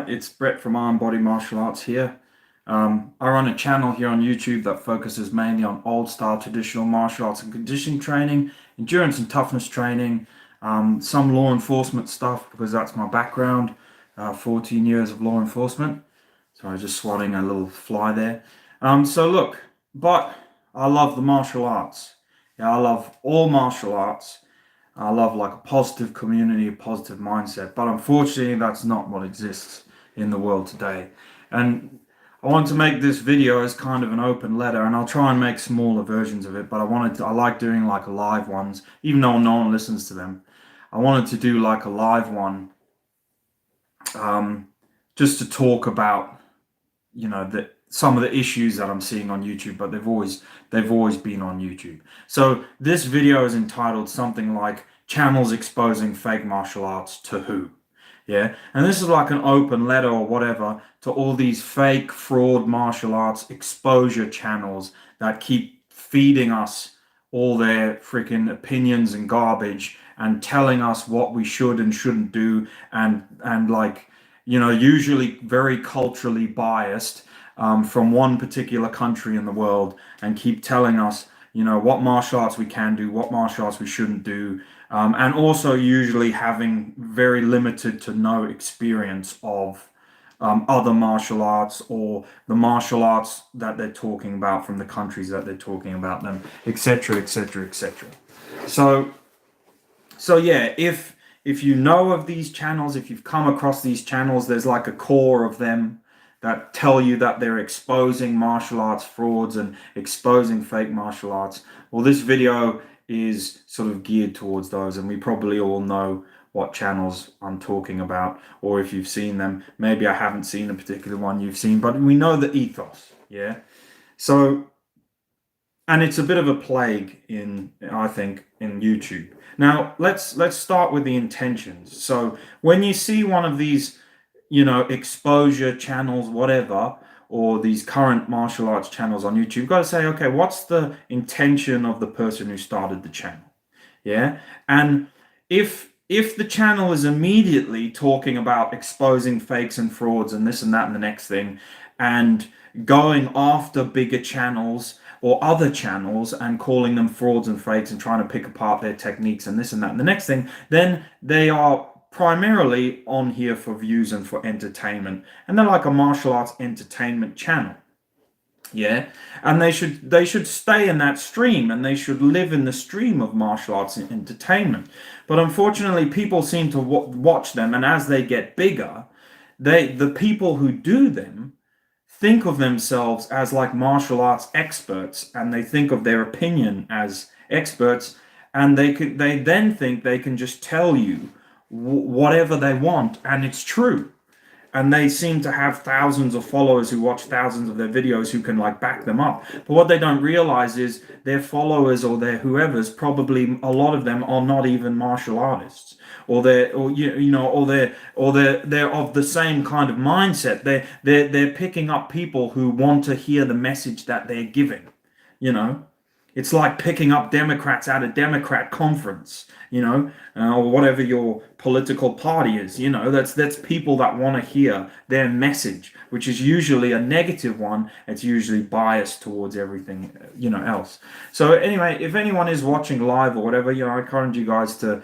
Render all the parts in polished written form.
right, it's Brett from Iron Body Martial Arts here. I run a channel here on YouTube that focuses mainly on old style traditional martial arts and conditioning training, endurance and toughness training, some law enforcement stuff because that's my background, 14 years of law enforcement. So I was just swatting a little fly there. So look, but I love the martial arts. Yeah, I love all martial arts. I love like a positive community, a positive mindset, but unfortunately that's not what exists in the world today. And I want to make this video as kind of an open letter, and I'll try and make smaller versions of it, but I like doing like live ones, even though no one listens to them. I wanted to do like a live one, just to talk about, some of the issues that I'm seeing on YouTube, but they've always been on YouTube. So this video is entitled something like "Channels Exposing Fake Martial Arts to Who?" Yeah, and this is like an open letter or whatever to all these fake fraud martial arts exposure channels that keep feeding us all their freaking opinions and garbage and telling us what we should and shouldn't do, and like, usually very culturally biased, from one particular country in the world, and keep telling us, what martial arts we can do, what martial arts we shouldn't do, and also usually having very limited to no experience of other martial arts, or the martial arts that they're talking about from the countries that they're talking about them, etc., etc., etc. So, so yeah, if you know of these channels, if you've come across these channels, there's like a core of them that tell you that they're exposing martial arts frauds and exposing fake martial arts. Well, this video is sort of geared towards those, and we probably all know what channels I'm talking about, or if you've seen them. Maybe I haven't seen a particular one you've seen, but we know the ethos, yeah? So, and it's a bit of a plague I think, in YouTube. Now, let's start with the intentions. So when you see one of these, exposure channels, whatever, or these current martial arts channels on YouTube, you've got to say, okay, what's the intention of the person who started the channel? Yeah. And if the channel is immediately talking about exposing fakes and frauds and this and that and the next thing, and going after bigger channels or other channels and calling them frauds and fakes and trying to pick apart their techniques and this and that and the next thing, then they are primarily on here for views and for entertainment, and they're like a martial arts entertainment channel. Yeah, and they should stay in that stream, and they should live in the stream of martial arts and entertainment. But unfortunately, people seem to watch them, and as they get bigger, the people who do them think of themselves as like martial arts experts, and they think of their opinion as experts, and they then think they can just tell you whatever they want, and it's true. And they seem to have thousands of followers who watch thousands of their videos who can like back them up. But what they don't realize is their followers, or their whoever's, probably a lot of them are not even martial artists, or they're of the same kind of mindset. They're picking up people who want to hear the message that they're giving. It's like picking up Democrats at a Democrat conference, or whatever your political party is. That's people that want to hear their message, which is usually a negative one. It's usually biased towards everything, else. So anyway, if anyone is watching live or whatever, I encourage you guys to,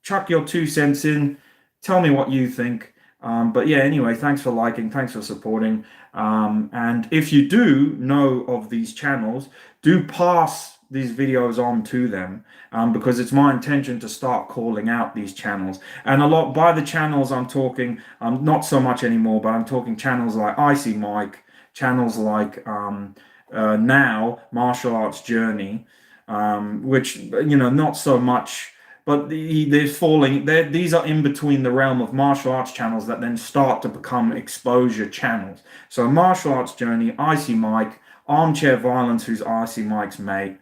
chuck your 2 cents in, tell me what you think. But yeah, anyway, thanks for liking, thanks for supporting. And if you do know of these channels, do pass these videos on to them, because it's my intention to start calling out these channels. And a lot, by the channels I'm talking, not so much anymore, but I'm talking channels like Icy Mike, channels like now Martial Arts Journey, which, not so much. But these are in between the realm of martial arts channels that then start to become exposure channels. So Martial Arts Journey, Icy Mike, Armchair Violence, who's Icy Mike's mate.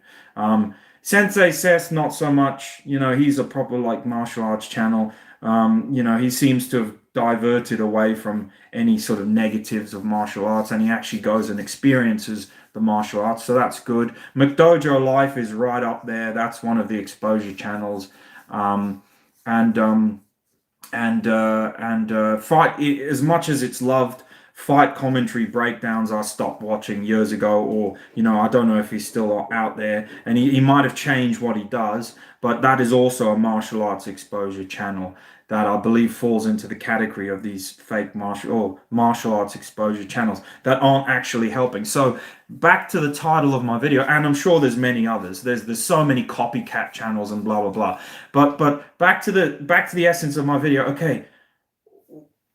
Sensei Sess, not so much. He's a proper like martial arts channel. He seems to have diverted away from any sort of negatives of martial arts, and he actually goes and experiences the martial arts. So that's good. McDojo Life is right up there. That's one of the exposure channels. And and fight, as much as it's loved, fight commentary breakdowns I stopped watching years ago, or I don't know if he's still out there, and he might have changed what he does, but that is also a martial arts exposure channel that I believe falls into the category of these fake martial arts exposure channels that aren't actually helping. So back to the title of my video, and I'm sure there's many others. There's so many copycat channels and blah blah blah. But back to the essence of my video. Okay,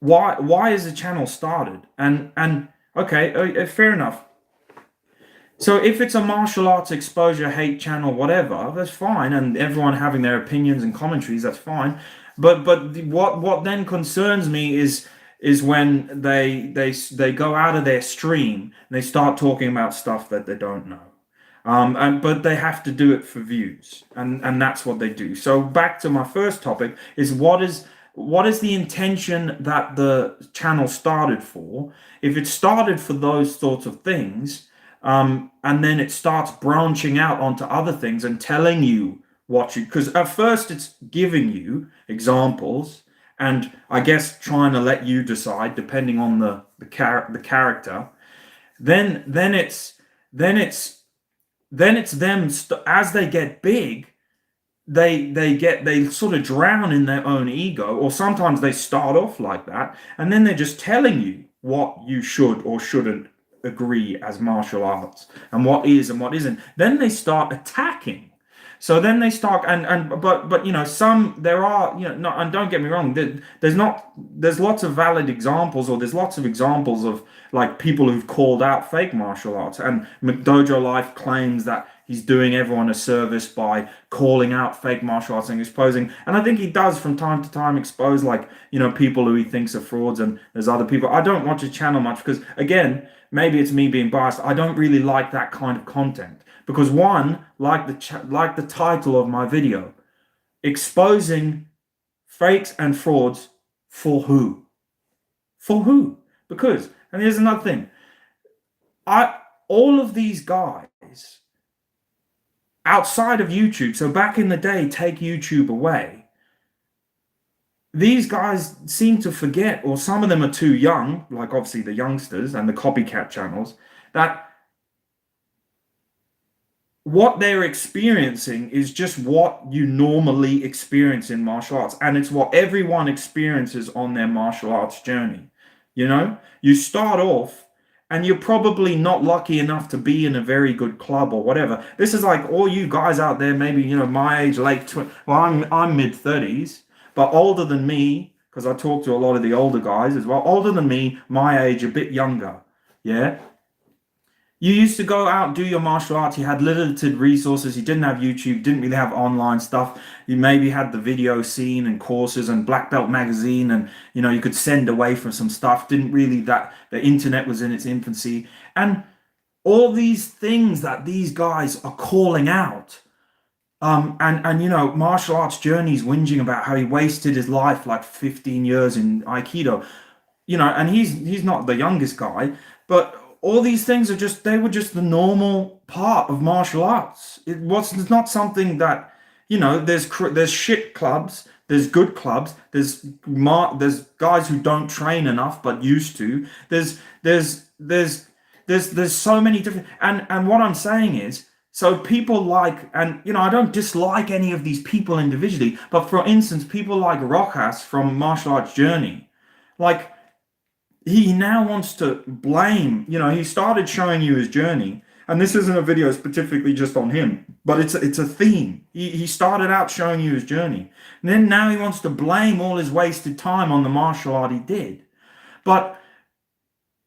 why is the channel started? And okay, fair enough. So if it's a martial arts exposure hate channel, whatever, that's fine, and everyone having their opinions and commentaries, that's fine. But what then concerns me is when they go out of their stream and they start talking about stuff that they don't know. But they have to do it for views, and that's what they do. So back to my first topic is what is the intention that the channel started for? If it started for those sorts of things, and then it starts branching out onto other things and telling you because at first it's giving you examples, and I guess trying to let you decide depending on the character. Then it's them as they get big, they sort of drown in their own ego, or sometimes they start off like that, and then they're just telling you what you should or shouldn't agree as martial arts, and what is and what isn't. Then they start attacking. So then they start, but some there are, no, and don't get me wrong, there's lots of valid examples, or there's lots of examples of like people who've called out fake martial arts, and McDojo Life claims that he's doing everyone a service by calling out fake martial arts and exposing, and I think he does from time to time expose like people who he thinks are frauds, and there's other people. I don't watch his channel much because, again, maybe it's me being biased, I don't really like that kind of content. Because one, like the title of my video, exposing fakes and frauds for who? For who? Because, and here's another thing, all of these guys outside of YouTube, so back in the day, take YouTube away, these guys seem to forget, or some of them are too young, like obviously the youngsters and the copycat channels, that what they're experiencing is just what you normally experience in martial arts, and it's what everyone experiences on their martial arts journey. You start off and you're probably not lucky enough to be in a very good club or whatever. This is like all you guys out there, maybe my age, I'm mid-30s, but older than me, because I talk to a lot of the older guys as well, older than me, my age, a bit younger. Yeah. You used to go out and do your martial arts. You had limited resources. You didn't have YouTube, didn't really have online stuff. You maybe had the video scene and courses and Black Belt magazine, and you could send away from some stuff. Didn't really, that the internet was in its infancy, and all these things that these guys are calling out. And martial arts journeys whinging about how he wasted his life like 15 years in Aikido. And he's not the youngest guy, but all these things they were just the normal part of martial arts. It's not something that, there's shit clubs, there's good clubs, there's guys who don't train enough but used to. There's so many different, and what I'm saying is, so people like, and I don't dislike any of these people individually, but for instance, people like Rojas from Martial Arts Journey, like, he now wants to blame, he started showing you his journey, and this isn't a video specifically just on him, but it's a theme. He started out showing you his journey, and then now he wants to blame all his wasted time on the martial art he did. But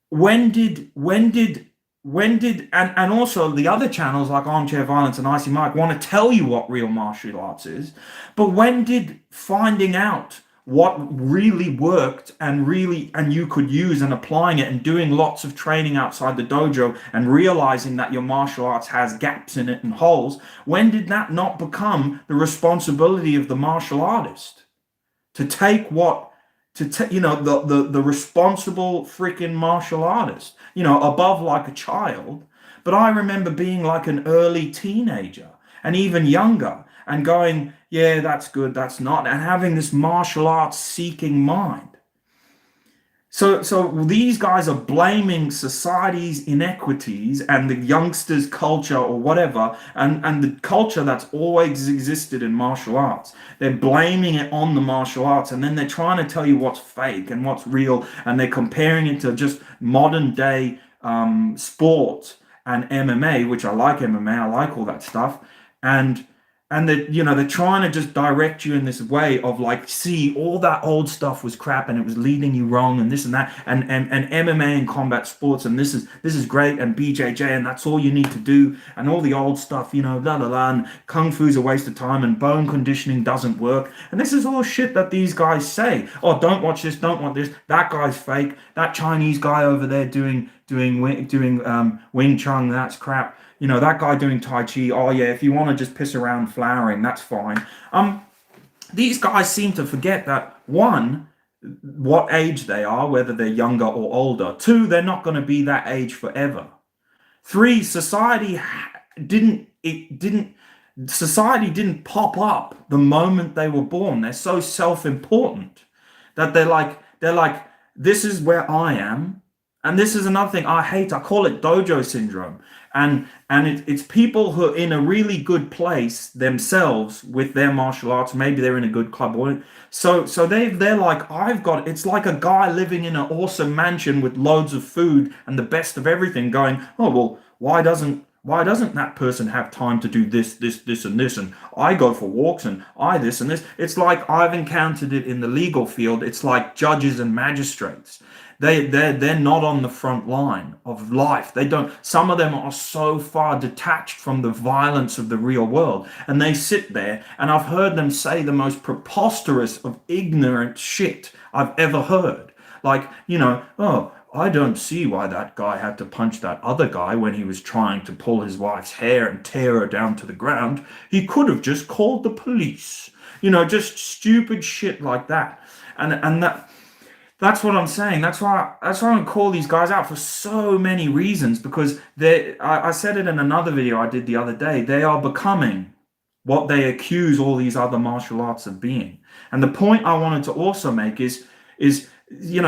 when did and also the other channels like Armchair Violence and Icy Mike want to tell you what real martial arts is, but when did finding out what really worked and you could use, and applying it and doing lots of training outside the dojo and realizing that your martial arts has gaps in it and holes, when did that not become the responsibility of the martial artist to take the responsible freaking martial artist, above like a child? But I remember being like an early teenager and even younger, and going, yeah, that's good, that's not, and having this martial arts seeking mind. So these guys are blaming society's inequities and the youngsters' culture or whatever, and the culture that's always existed in martial arts. They're blaming it on the martial arts, and then they're trying to tell you what's fake and what's real, and they're comparing it to just modern day sport and MMA, which I like MMA, I like all that stuff, and they're trying to just direct you in this way of like, see, all that old stuff was crap and it was leading you wrong and this and that, and MMA and combat sports, and this is great, and BJJ, and that's all you need to do, and all the old stuff, la la la, and kung fu's a waste of time, and bone conditioning doesn't work, and this is all shit that these guys say. Oh, don't watch this, don't want this, that guy's fake, that Chinese guy over there doing Wing Chun, that's crap. That guy doing Tai Chi, oh yeah, if you want to just piss around flowering, that's fine. These guys seem to forget that, one, what age they are, whether they're younger or older. Two, they're not going to be that age forever. Three, society didn't pop up the moment they were born. They're so self-important that they're like, this is where I am. And this is another thing I hate. I call it dojo syndrome. And it's people who are in a really good place themselves with their martial arts. Maybe they're in a good club. So they're like, it's like a guy living in an awesome mansion with loads of food and the best of everything, going, oh, well, why doesn't that person have time to do this, and this, and I go for walks, and I this and this. It's like, I've encountered it in the legal field. It's like judges and magistrates. They're not on the front line of life. Some of them are so far detached from the violence of the real world, and they sit there, and I've heard them say the most preposterous of ignorant shit I've ever heard. Like, oh, I don't see why that guy had to punch that other guy when he was trying to pull his wife's hair and tear her down to the ground. He could have just called the police. Just stupid shit like that. And that's what I'm saying. That's why I call these guys out for so many reasons, because I said it in another video I did the other day. They are becoming what they accuse all these other martial arts of being. And the point I wanted to also make is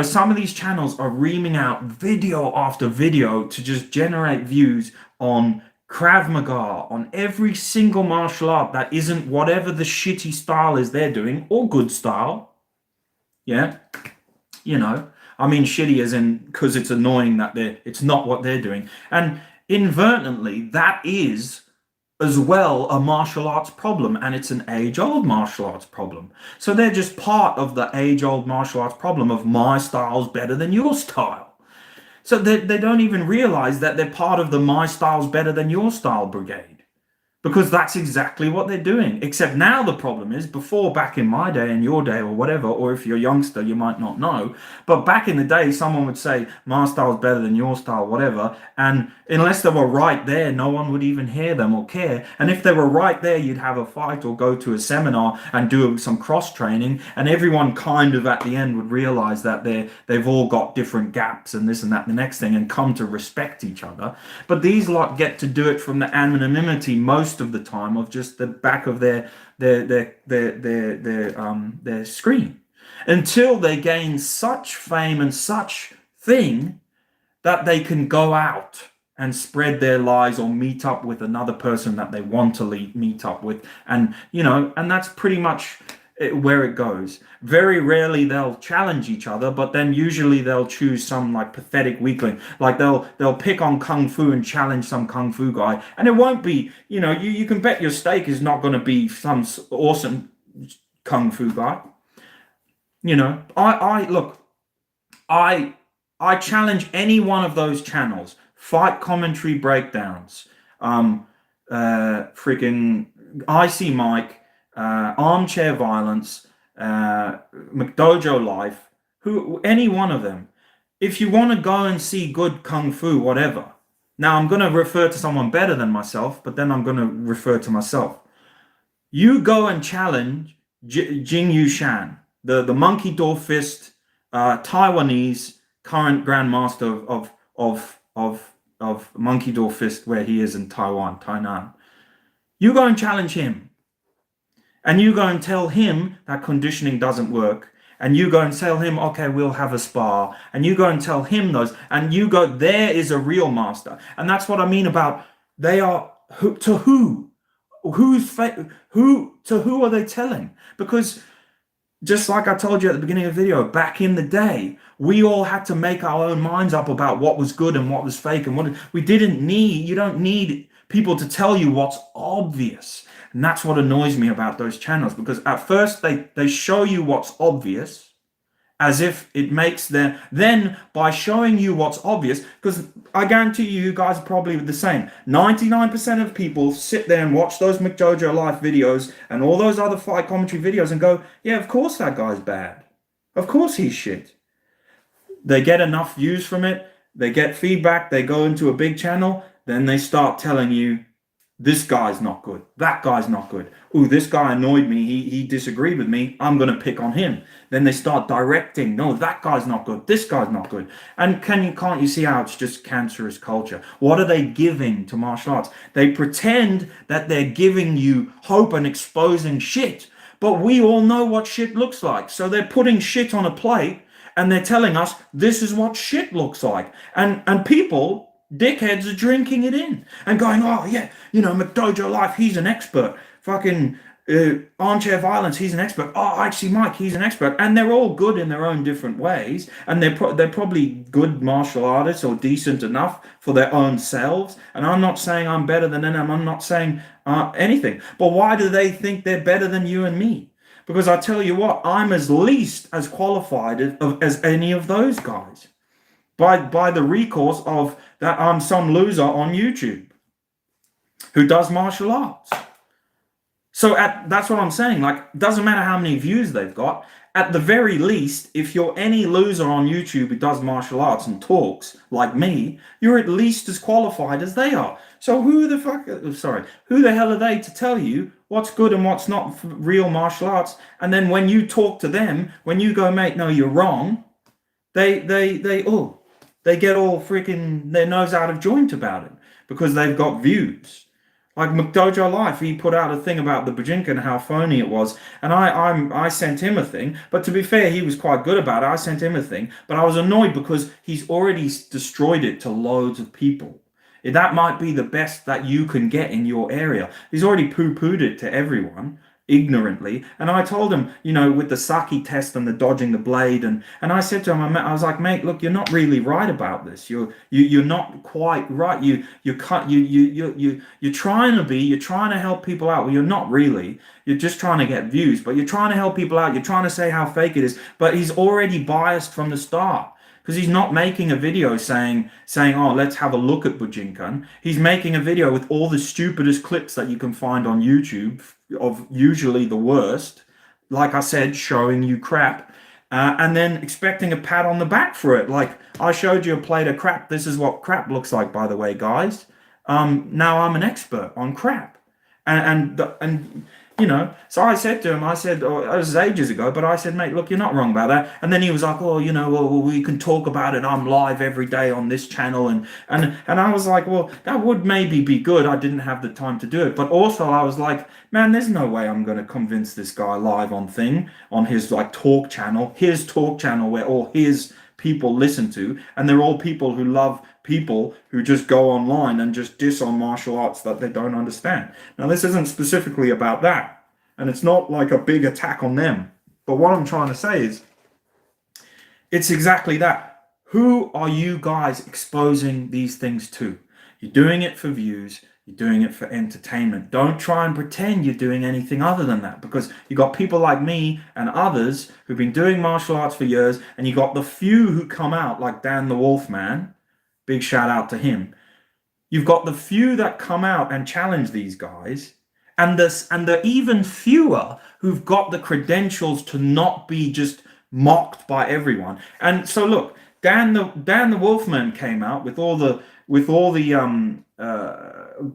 some of these channels are reaming out video after video to just generate views on Krav Maga, on every single martial art that isn't whatever the shitty style is they're doing, or good style. Yeah. I mean shitty as in because it's annoying that it's not what they're doing. And inadvertently, that is as well a martial arts problem, and it's an age-old martial arts problem. So they're just part of the age-old martial arts problem of my style's better than your style. So they don't even realize that they're part of the my style's better than your style brigade. Because that's exactly what they're doing. Except now the problem is, before, back in my day and your day or whatever, or if you're a youngster, you might not know, but back in the day, someone would say, my style's better than your style, whatever, and unless they were right there, no one would even hear them or care. And if they were right there, you'd have a fight or go to a seminar and do some cross-training, and everyone kind of at the end would realize that they've all got different gaps and this and that and the next thing, and come to respect each other. But these lot get to do it from the anonymity most of the time of just the back of their screen, until they gain such fame and such thing that they can go out and spread their lies or meet up with another person that they want to meet up with, and that's pretty much where it goes. Very rarely they'll challenge each other, but then usually they'll choose some like pathetic weakling. Like they'll pick on kung fu and challenge some kung fu guy, and it won't be, you can bet your stake is not going to be some awesome kung fu guy. I challenge any one of those channels. Fight commentary breakdowns, freaking Icy Mike, Armchair Violence, McDojo Life, any one of them. If you want to go and see good kung fu, whatever. Now I'm going to refer to someone better than myself, but then I'm going to refer to myself. You go and challenge Jing Yushan, the monkey door fist, Taiwanese current grandmaster of monkey door fist, where he is in Taiwan, Tainan. You go and challenge him. and you go and tell him that conditioning doesn't work, and you go and tell him, okay, we'll have a spar, and you go and tell him those, and you go, there is a real master. And that's what I mean about they are to who? Who are they telling? Because just like I told you at the beginning of the video, back in the day, we all had to make our own minds up about what was good and what was fake, and what we didn't need. You don't need people to tell you what's obvious. And that's what annoys me about those channels, because at first they show you what's obvious as if it makes them, then by showing you what's obvious, because I guarantee you guys are probably the same. 99% of people sit there and watch those McJojo Life videos and all those other fight commentary videos and go, yeah, of course that guy's bad. Of course he's shit. They get enough views from it, they get feedback, they go into a big channel, then they start telling you, this guy's not good, that guy's not good. Ooh, this guy annoyed me, he disagreed with me, I'm going to pick on him. Then they start directing, no, that guy's not good, this guy's not good. And can't you see how it's just cancerous culture? What are they giving to martial arts? They pretend that they're giving you hope and exposing shit, but we all know what shit looks like. So they're putting shit on a plate and they're telling us this is what shit looks like. And people, dickheads, are drinking it in and going, oh yeah, McDojo Life, he's an expert. Fucking Armchair Violence, he's an expert. Oh, Icy Mike, he's an expert. And they're all good in their own different ways, and they're probably good martial artists or decent enough for their own selves. And I'm not saying I'm better than them. I'm not saying anything. But why do they think they're better than you and me? Because I tell you what, I'm as least as qualified as any of those guys. By the recourse of that I'm some loser on YouTube who does martial arts. So that's what I'm saying. Like, it doesn't matter how many views they've got. At the very least, if you're any loser on YouTube who does martial arts and talks like me, you're at least as qualified as they are. So who the hell are they to tell you what's good and what's not for real martial arts? And then when you talk to them, when you go, mate, no, you're wrong, they get all freaking their nose out of joint about it because they've got views. Like McDojo Life, he put out a thing about the Bajinka and how phony it was, and I sent him a thing. But to be fair, he was quite good about it. I sent him a thing, but I was annoyed because he's already destroyed it to loads of people. That might be the best that you can get in your area. He's already poo-pooed it to everyone ignorantly, and I told him, with the Saki test and the dodging the blade, and I said to him, I was like, mate, look, you're not really right about this. You're not quite right. You're trying to help people out. Well, you're not really. You're just trying to get views, but you're trying to help people out. You're trying to say how fake it is, but he's already biased from the start. Because he's not making a video saying, oh, let's have a look at Bujinkan. He's making a video with all the stupidest clips that you can find on YouTube, of usually the worst, like I said, showing you crap, and then expecting a pat on the back for it. Like, I showed you a plate of crap. This is what crap looks like, by the way, guys. Now I'm an expert on crap. And so I said to him, it was ages ago, but I said, mate, look, you're not wrong about that. And then he was like, oh, well, we can talk about it. I'm live every day on this channel. And I was like, well, that would maybe be good. I didn't have the time to do it. But also I was like, man, there's no way I'm going to convince this guy live on his talk channel where all his people listen to. And they're all people who love people who just go online and just diss on martial arts that they don't understand. Now, this isn't specifically about that, and it's not like a big attack on them. But what I'm trying to say is, it's exactly that. Who are you guys exposing these things to? You're doing it for views. You're doing it for entertainment. Don't try and pretend you're doing anything other than that, because you got people like me and others who've been doing martial arts for years, and you got the few who come out, like Dan the Wolfman. Big shout out to him. You've got the few that come out and challenge these guys, and the even fewer who've got the credentials to not be just mocked by everyone. And so look, Dan the Wolfman came out with all the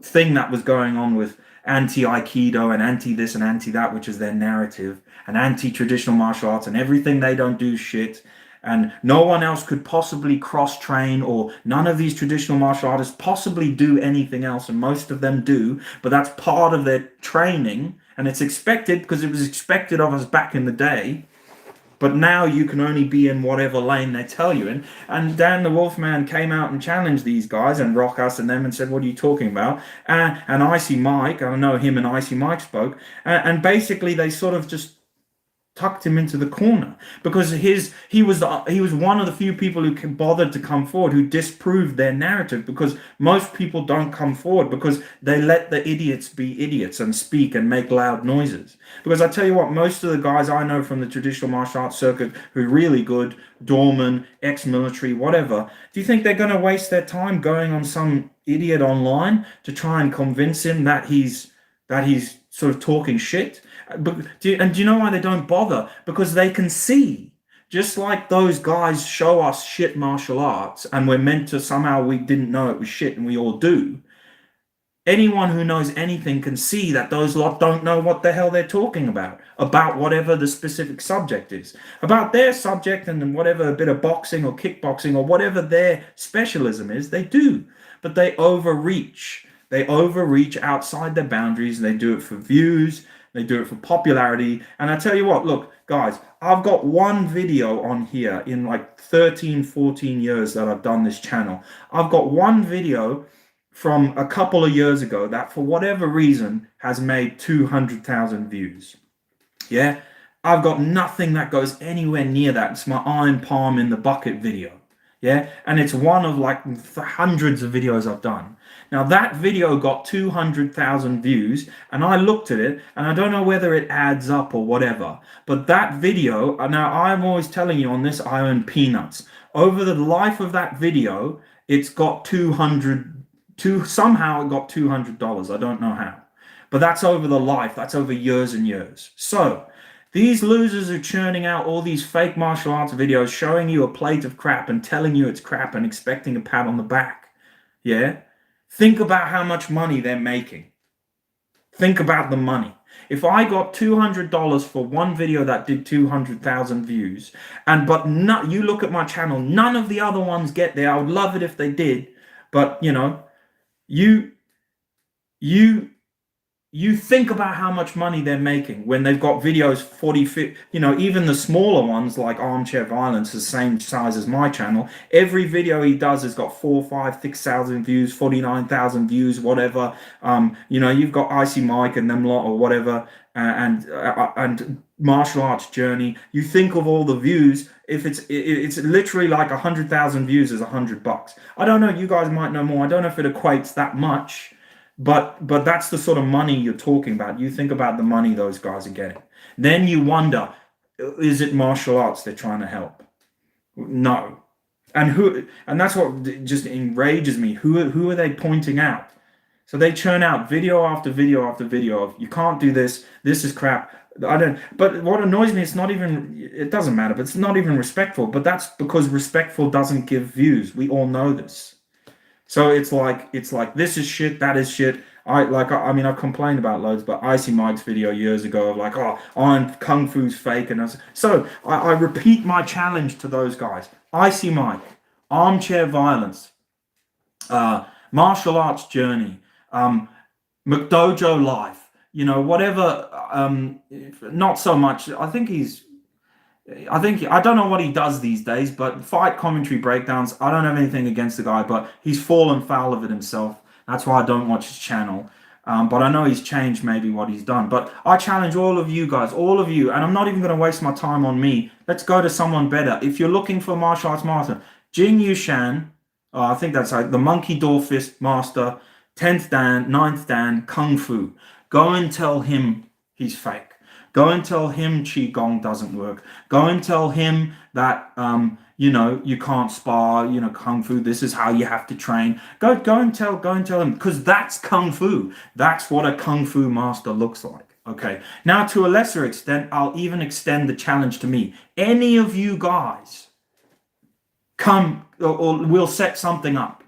thing that was going on with anti-Aikido and anti-this and anti-that, which is their narrative, and anti-traditional martial arts, and everything they don't do shit. And no one else could possibly cross-train, or none of these traditional martial artists possibly do anything else, and most of them do, but that's part of their training And it's expected because it was expected of us back in the day. But now you can only be in whatever lane they tell you in. And Dan the Wolfman came out and challenged these guys and Rockus and them and said, what are you talking about? And Icy Mike, I know him and Icy Mike spoke. And basically they sort of just tucked him into the corner because he was one of the few people who bothered to come forward, who disproved their narrative, because most people don't come forward because they let the idiots be idiots and speak and make loud noises. Because I tell you what, most of the guys I know from the traditional martial arts circuit who are really good, doorman, ex-military, whatever, do you think they're going to waste their time going on some idiot online to try and convince him that he's sort of talking shit? And do you know why they don't bother? Because they can see, just like those guys show us shit martial arts and we're meant to somehow, we didn't know it was shit and we all do. Anyone who knows anything can see that those lot don't know what the hell they're talking about whatever the specific subject is, about their subject, and then whatever a bit of boxing or kickboxing or whatever their specialism is, they do. But they overreach. They overreach outside their boundaries. They do it for views. They do it for popularity. And I tell you what, look, guys, I've got one video on here in like 13, 14 years that I've done this channel. I've got one video from a couple of years ago that for whatever reason has made 200,000 views. Yeah, I've got nothing that goes anywhere near that. It's my iron palm in the bucket video. Yeah, and it's one of like hundreds of videos I've done. Now that video got 200,000 views, and I looked at it, and I don't know whether it adds up or whatever, but that video, now I'm always telling you on this, I earn peanuts. Over the life of that video, it's got somehow it got $200. I don't know how, but that's over the life, that's over years and years. So these losers are churning out all these fake martial arts videos showing you a plate of crap and telling you it's crap and expecting a pat on the back. Yeah? Think about how much money they're making. Think about the money. If I got $200 for one video that did 200,000 views, but you look at my channel, none of the other ones get there. I would love it if they did, but you know, you think about how much money they're making when they've got videos 40, 50, you know, even the smaller ones like Armchair Violence, the same size as my channel. Every video he does has got 4,000, 5,000, 6,000 views, 49,000 views, whatever. You know, you've got Icy Mike and them lot or whatever, and Martial Arts Journey. You think of all the views. If it's literally like 100,000 views is $100. I don't know. You guys might know more. I don't know if it equates that much. But that's the sort of money you're talking about. You think about the money those guys are getting. Then you wonder, is it martial arts they're trying to help? No. And that's what just enrages me. Who are they pointing out? So they churn out video after video after video of, you can't do this, this is crap. But what annoys me, it doesn't matter, but it's not even respectful. But that's because respectful doesn't give views. We all know this. So it's like this is shit, that is shit. I mean I've complained about loads, but Icy Mike's video years ago of like, oh, Kung Fu's fake, and so I repeat my challenge to those guys. Icy Mike, Armchair Violence, Martial Arts Journey, McDojo Life, you know, whatever. Not so much. I don't know what he does these days, but fight commentary breakdowns, I don't have anything against the guy, but he's fallen foul of it himself. That's why I don't watch his channel. But I know he's changed maybe what he's done. But I challenge all of you guys, all of you, and I'm not even going to waste my time on me. Let's go to someone better. If you're looking for martial arts master, Jing Yushan, I think that's like the Monkey Door Fist Master, 10th Dan, 9th Dan, Kung Fu. Go and tell him he's fake. Go and tell him Qigong doesn't work. Go and tell him that, you know, you can't spar, you know, Kung Fu, this is how you have to train. Go and tell him, because that's Kung Fu. That's what a Kung Fu master looks like. Okay. Now, to a lesser extent, I'll even extend the challenge to me. Any of you guys come, or we'll set something up.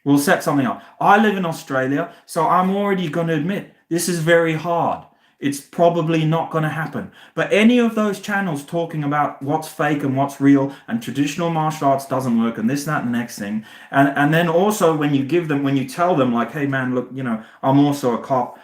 I live in Australia, so I'm already going to admit this is very hard. It's probably not going to happen. But any of those channels talking about what's fake and what's real and traditional martial arts doesn't work and this, that, and the next thing. And then also when you tell them like, hey man, look, I'm also a cop,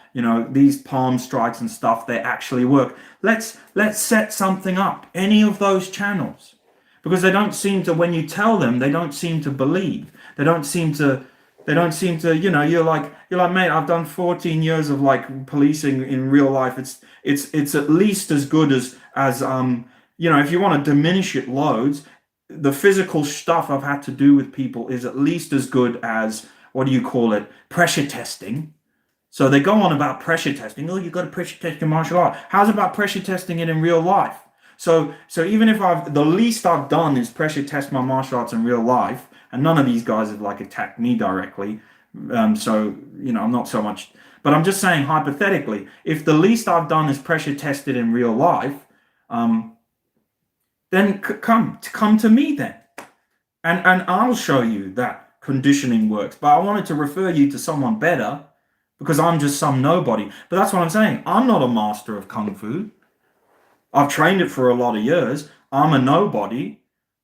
these palm strikes and stuff, they actually work. Let's set something up. Any of those channels. Because they don't seem to, when you tell them, they don't seem to believe. They don't seem to, you're like, mate, I've done 14 years of like policing in real life. It's at least as good as if you want to diminish it loads, the physical stuff I've had to do with people is at least as good as, what do you call it, pressure testing. So they go on about pressure testing. Oh, you've got to pressure test your martial art. How's about pressure testing it in real life? So even if the least I've done is pressure test my martial arts in real life, and none of these guys have like attacked me directly, so I'm not so much. But I'm just saying hypothetically, if the least I've done is pressure tested in real life, then come to me then, and I'll show you that conditioning works. But I wanted to refer you to someone better because I'm just some nobody. But that's what I'm saying. I'm not a master of kung fu. I've trained it for a lot of years. I'm a nobody,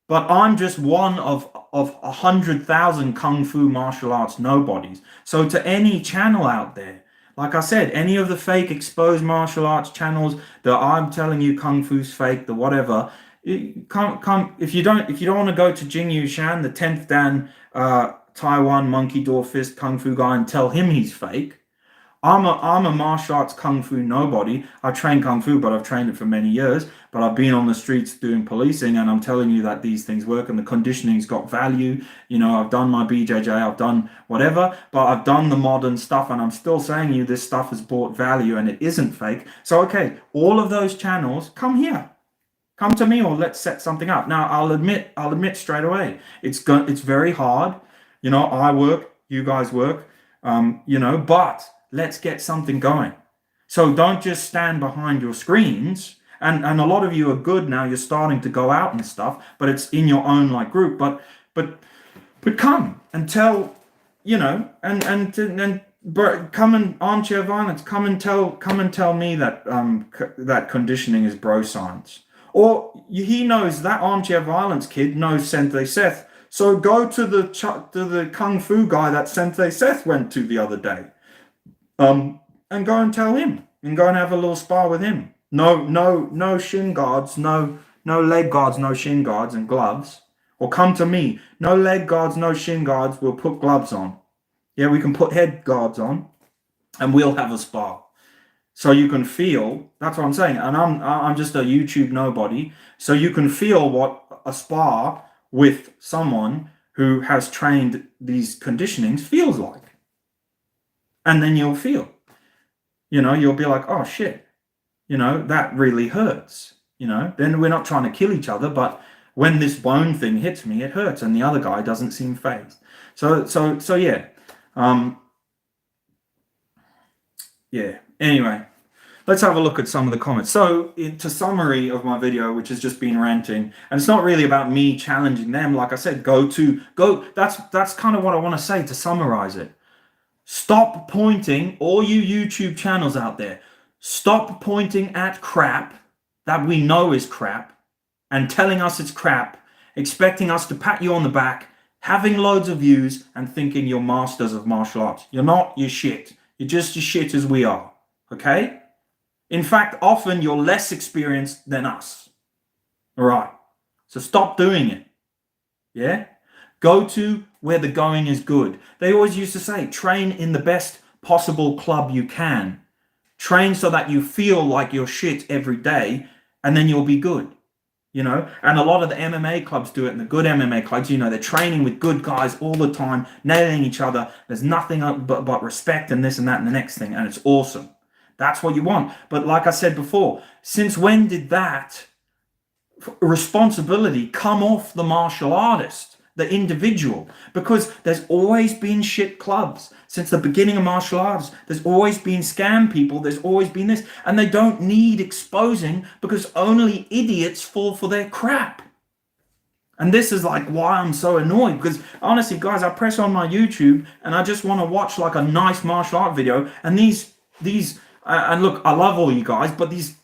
but I'm just one of 100,000 kung fu martial arts nobodies. So to any channel out there, like I said, any of the fake exposed martial arts channels that I'm telling you kung fu's fake, the whatever, come if you don't want to go to Jing Yushan, the 10th Dan Taiwan monkey door fist kung fu guy, and tell him he's fake. I'm a martial arts kung fu nobody. I train kung fu, but I've trained it for many years. But I've been on the streets doing policing, and I'm telling you that these things work, and the conditioning's got value. I've done my BJJ, I've done whatever, but I've done the modern stuff, and I'm still saying you this stuff has brought value, and it isn't fake. So okay, all of those channels, come here, come to me, or let's set something up. Now I'll admit straight away, it's very hard. I work, you guys work, but let's get something going. So don't just stand behind your screens. And a lot of you are good now. You're starting to go out and stuff, but it's in your own like group. But come and tell, come and armchair violence. Come and tell me that that conditioning is bro science. Or he knows that armchair violence kid knows Sensei Seth. So go to the kung fu guy that Sensei Seth went to the other day. And go and tell him, and go and have a little spar with him. No shin guards, no leg guards, no shin guards and gloves. Or come to me, no leg guards, no shin guards. We'll put gloves on. Yeah, we can put head guards on, and we'll have a spar. So you can feel. That's what I'm saying. And I'm just a YouTube nobody. So you can feel what a spar with someone who has trained these conditionings feels like. And then you'll feel, you'll be like, oh shit, that really hurts, then we're not trying to kill each other, but when this bone thing hits me, it hurts, and the other guy doesn't seem fazed. So yeah. Anyway, let's have a look at some of the comments. So to summary of my video, which has just been ranting, and it's not really about me challenging them. Like I said, go. That's kind of what I want to say to summarize it. Stop pointing, all you YouTube channels out there, stop pointing at crap that we know is crap and telling us it's crap, expecting us to pat you on the back, having loads of views and thinking you're masters of martial arts. You're not, you're shit. You're just as shit as we are, okay? In fact, often you're less experienced than us, all right? So stop doing it, yeah? Go to where the going is good. They always used to say, train in the best possible club you can. Train so that you feel like you're shit every day, and then you'll be good. And a lot of the MMA clubs do it, and the good MMA clubs, they're training with good guys all the time, nailing each other. There's nothing but respect and this and that and the next thing, and it's awesome. That's what you want. But like I said before, since when did that responsibility come off the martial artist? The individual, because there's always been shit clubs since the beginning of martial arts. There's always been scam people. There's always been this, and they don't need exposing because only idiots fall for their crap. And this is like why I'm so annoyed, because honestly, guys, I press on my YouTube and I just want to watch like a nice martial art video, and these And look, I love all you guys, but these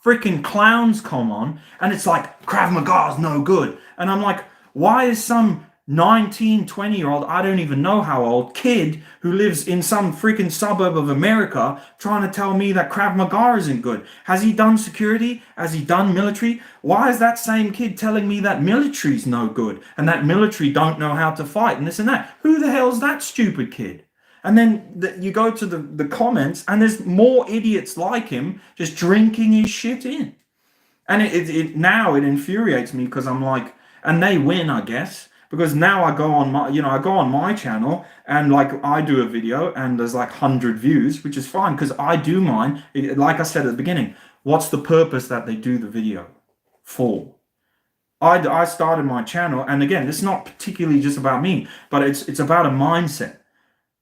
freaking clowns come on, and it's like Krav Maga's no good, and I'm like, why is some 19, 20-year-old, I don't even know how old, kid who lives in some freaking suburb of America trying to tell me that Krav Maga isn't good? Has he done security? Has he done military? Why is that same kid telling me that military's no good and that military don't know how to fight and this and that? Who the hell's that stupid kid? And then you go to the comments, and there's more idiots like him just drinking his shit in. And it now it infuriates me, because I'm like, and they win, I guess, because now I go on my channel, and like I do a video and there's like 100 views, which is fine because I do mine. Like I said at the beginning, what's the purpose that they do the video for? I started my channel, and again, this is not particularly just about me, but it's about a mindset.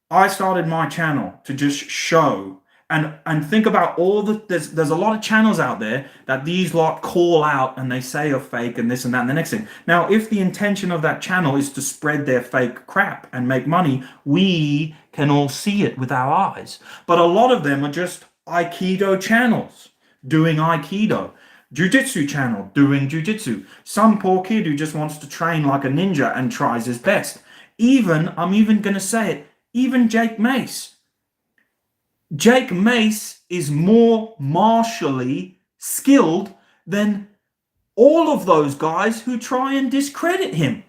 I started my channel to just show and think about all the there's a lot of channels out there that these lot call out and they say are fake and this and that and the next thing. Now, if the intention of that channel is to spread their fake crap and make money, we can all see it with our eyes. But a lot of them are just Aikido channels doing Aikido. Jiu-jitsu channel doing jiu-jitsu. Some poor kid who just wants to train like a ninja and tries his best. I'm even going to say it, even Jake Mace. Jake Mace is more martially skilled than all of those guys who try and discredit him.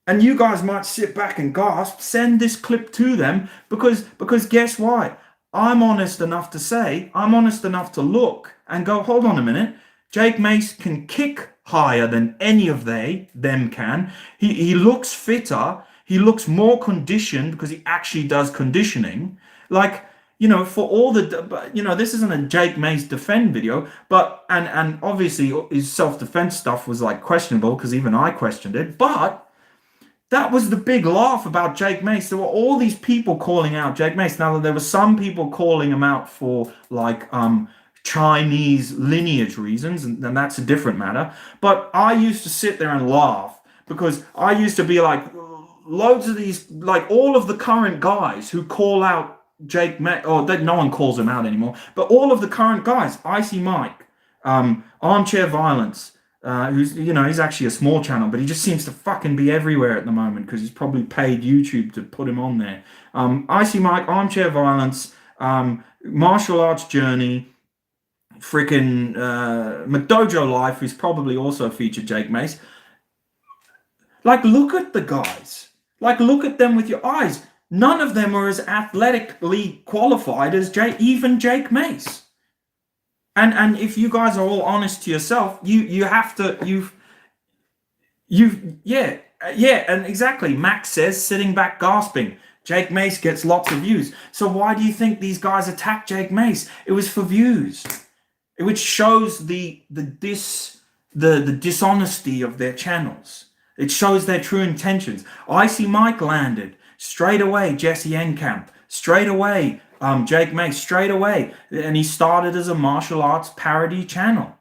And you guys might sit back and gasp, send this clip to them, because guess why? I'm honest enough to look and go, hold on a minute. Jake Mace can kick higher than any of them can. He looks fitter. He looks more conditioned because he actually does conditioning. Like, for all the, this isn't a Jake Mace defend video, but, and obviously his self-defense stuff was like questionable because even I questioned it, but that was the big laugh about Jake Mace. There were all these people calling out Jake Mace. Now, there were some people calling him out for like, Chinese lineage reasons, and that's a different matter. But I used to sit there and laugh because I used to be like, loads of these, like all of the current guys who call out Jake Mace, no one calls him out anymore, but all of the current guys, Icy Mike, Armchair Violence, who's, he's actually a small channel, but he just seems to fucking be everywhere at the moment because he's probably paid YouTube to put him on there. Icy Mike, Armchair Violence, Martial Arts Journey, freaking McDojo Life, who's probably also featured Jake Mace. Like, look at the guys. Like, look at them with your eyes. None of them are as athletically qualified as even Jake Mace. And if you guys are all honest to yourself, you have to, and exactly. Max says, sitting back gasping. Jake Mace gets lots of views. So why do you think these guys attacked Jake Mace? It was for views. Which shows the dishonesty of their channels. It shows their true intentions. Icy Mike landed. Straight away, Jesse Enkamp. Straight away, Jake Mace. Straight away. And he started as a martial arts parody channel.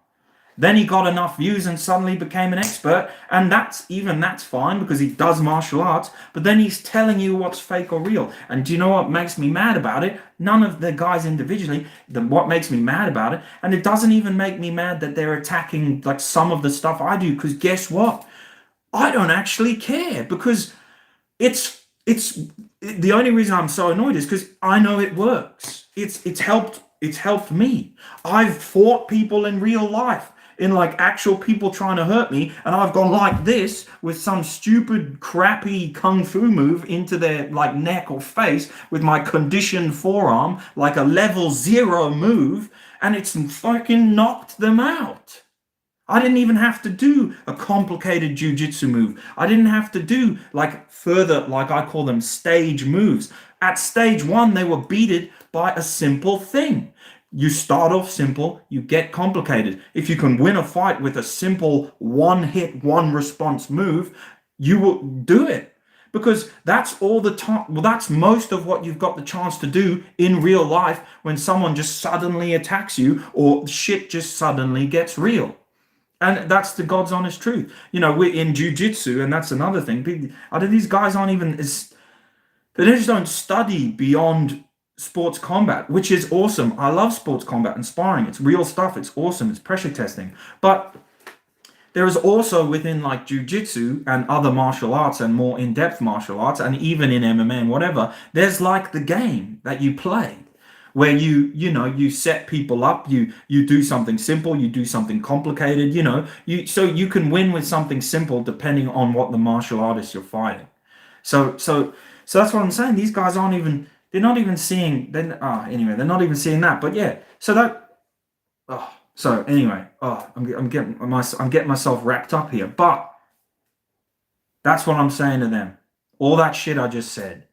Then he got enough views and suddenly became an expert. And that's fine because he does martial arts. But then he's telling you what's fake or real. And do you know what makes me mad about it? None of the guys individually. What makes me mad about it? And it doesn't even make me mad that they're attacking like some of the stuff I do. Because guess what? I don't actually care, because it's the only reason I'm so annoyed is because I know it works. It's helped me. I've fought people in real life, in like actual people trying to hurt me, and I've gone like this with some stupid crappy kung fu move into their like neck or face with my conditioned forearm, like a level 0 move, and it's fucking knocked them out. I didn't even have to do a complicated jiu-jitsu move. I didn't have to do like further, like I call them stage moves. At stage 1, they were beaten by a simple thing. You start off simple, you get complicated. If you can win a fight with a simple one hit, one response move, you will do it. Because that's all the time. Well, that's most of what you've got the chance to do in real life when someone just suddenly attacks you or shit just suddenly gets real. And that's the God's honest truth. We're in jiu-jitsu, and that's another thing. These guys aren't even, they just don't study beyond sports combat, which is awesome. I love sports combat and sparring. It's real stuff. It's awesome. It's pressure testing. But there is also within like jujitsu and other martial arts and more in-depth martial arts, and even in MMA and whatever, there's like the game that you play where you set people up, you do something simple, you do something complicated, so you can win with something simple depending on what the martial artist you're fighting. So that's what I'm saying. These guys aren't even, they're not even seeing, then anyway, they're not even seeing that. But yeah, so anyway, I'm getting myself wrapped up here. But that's what I'm saying to them. All that shit I just said,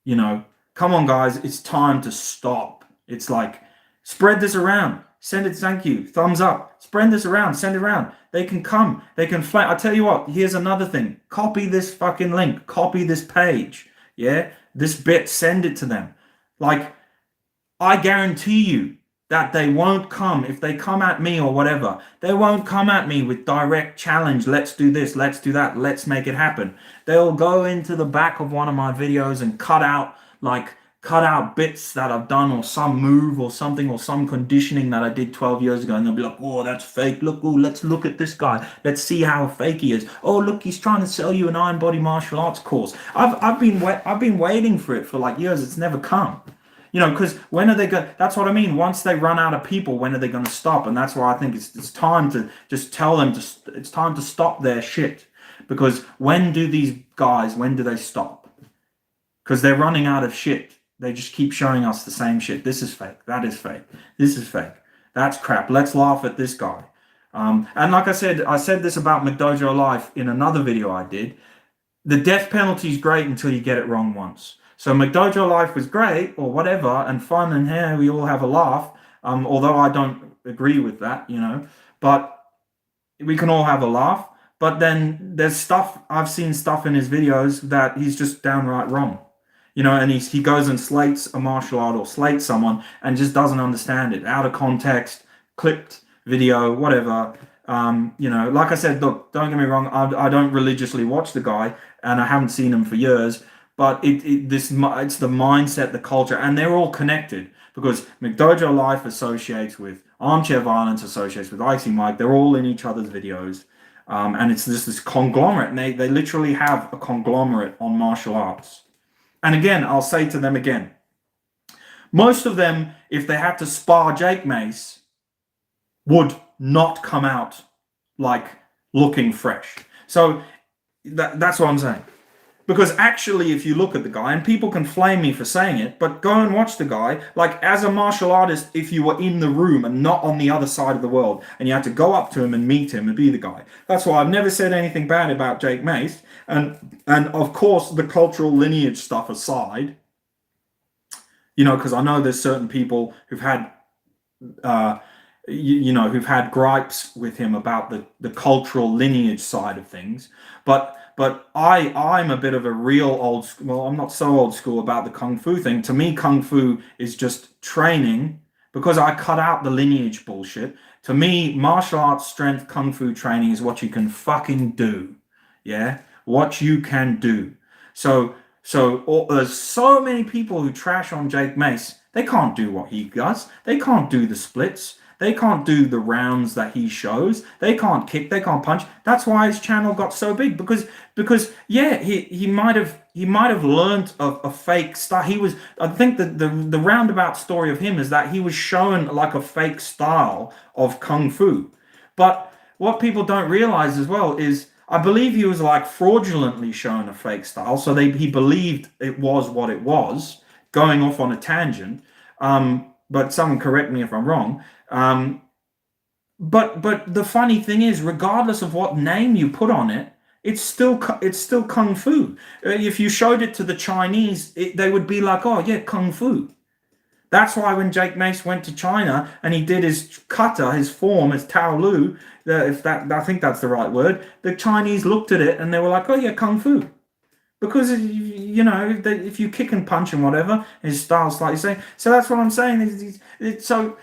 come on guys, it's time to stop. It's like, spread this around. Send it, thank you, thumbs up. Spread this around, send it around. They can come, they can flame. I tell you what, here's another thing. Copy this fucking link, copy this page. Yeah, this bit, send it to them. Like, I guarantee you that they won't come, if they come at me or whatever, they won't come at me with direct challenge. Let's do this, let's do that, let's make it happen. They'll go into the back of one of my videos and cut out bits that I've done, or some move or something, or some conditioning that I did 12 years ago, and they'll be like, oh, that's fake. Look, let's look at this guy. Let's see how fake he is. Oh, look, he's trying to sell you an iron body martial arts course. I've been waiting for it for like years. It's never come. Because when are they going? That's what I mean. Once they run out of people, when are they going to stop? And that's why I think it's time to just tell them it's time to stop their shit. Because when do they stop? Because they're running out of shit. They just keep showing us the same shit. This is fake. That is fake. This is fake. That's crap. Let's laugh at this guy. And like I said this about McDojo Life in another video I did. The death penalty is great until you get it wrong once. So McDojo Life was great or whatever and fun, and here we all have a laugh. Although I don't agree with that, but we can all have a laugh. But then there's I've seen stuff in his videos that he's just downright wrong. And he goes and slates a martial art or slates someone and just doesn't understand it. Out of context, clipped video, whatever. Like I said, look, don't get me wrong, I don't religiously watch the guy and I haven't seen him for years, but it's the mindset, the culture, and they're all connected because McDojo Life associates with Armchair Violence, associates with Icy Mike. They're all in each other's videos. And it's this conglomerate, and they literally have a conglomerate on martial arts. And again, I'll say to them again, most of them, if they had to spar Jake Mace, would not come out like looking fresh. So that's what I'm saying. Because actually, if you look at the guy, and people can flame me for saying it, but go and watch the guy. Like, as a martial artist, if you were in the room and not on the other side of the world, and you had to go up to him and meet him and be the guy. That's why I've never said anything bad about Jake Mace. And of course, the cultural lineage stuff aside, because I know there's certain people who've had, who've had gripes with him about the cultural lineage side of things. But I'm a bit of a real old school. Well, I'm not so old school about the Kung Fu thing. To me, Kung Fu is just training because I cut out the lineage bullshit. To me, martial arts strength Kung Fu training is what you can fucking do. Yeah? What you can do. So there's so many people who trash on Jake Mace. They can't do what he does. They can't do the splits. They can't do the rounds that he shows. They can't kick. They can't punch. That's why his channel got so big because yeah, he might have learned a fake style. I think the roundabout story of him is that he was shown like a fake style of Kung Fu. But what people don't realize as well is I believe he was like fraudulently shown a fake style. So he believed it was what it was, going off on a tangent. But someone correct me if I'm wrong. But the funny thing is, regardless of what name you put on it, it's still Kung Fu. If you showed it to the Chinese, they would be like, oh yeah, Kung Fu. That's why when Jake Mace went to China and he did his kata, his form, his Tao Lu, I think that's the right word, the Chinese looked at it and they were like, oh yeah, Kung Fu. Because, if you kick and punch and whatever, his style's like you say. So that's what I'm saying. So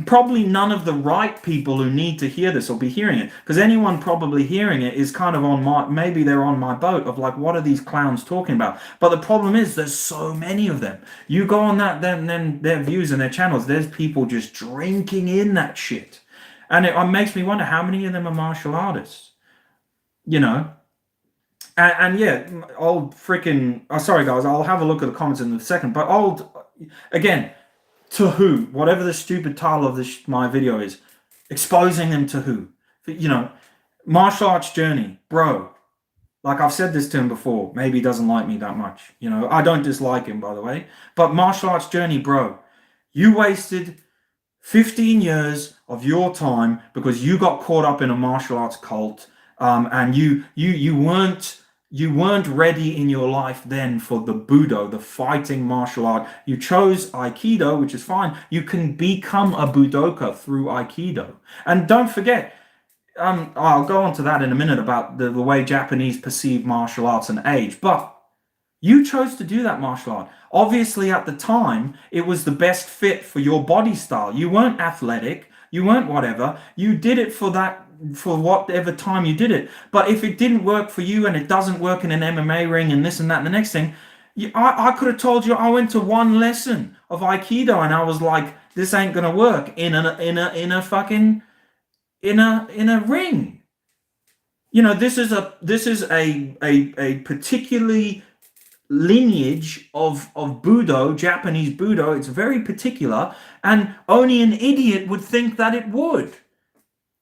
probably none of the right people who need to hear this will be hearing it, because anyone probably hearing it is kind of on maybe they're on my boat of like, what are these clowns talking about? But the problem is there's so many of them. You go on then their views and their channels, there's people just drinking in that shit. And it makes me wonder how many of them are martial artists, you know? And yeah, old freaking, oh, sorry guys, I'll have a look at the comments in a second, but again, to who? Whatever the stupid title of my video is, exposing them to who? Martial arts journey, bro. Like I've said this to him before. Maybe he doesn't like me that much. I don't dislike him, by the way. But martial arts journey, bro. You wasted 15 years of your time because you got caught up in a martial arts cult, and you weren't ready in your life then for the Budo, the fighting martial art. You chose Aikido, which is fine. You can become a Budoka through Aikido. And don't forget, I'll go on to that in a minute about the way Japanese perceive martial arts and age, but you chose to do that martial art. Obviously, at the time, it was the best fit for your body style. You weren't athletic. You weren't whatever. You did it for whatever time you did it. But if it didn't work for you and it doesn't work in an MMA ring and this and that and the next thing, I could have told you I went to one lesson of Aikido and I was like, this ain't gonna work in a fucking in a ring. This is a particularly lineage of Budo, Japanese Budo. It's very particular, and only an idiot would think that it would.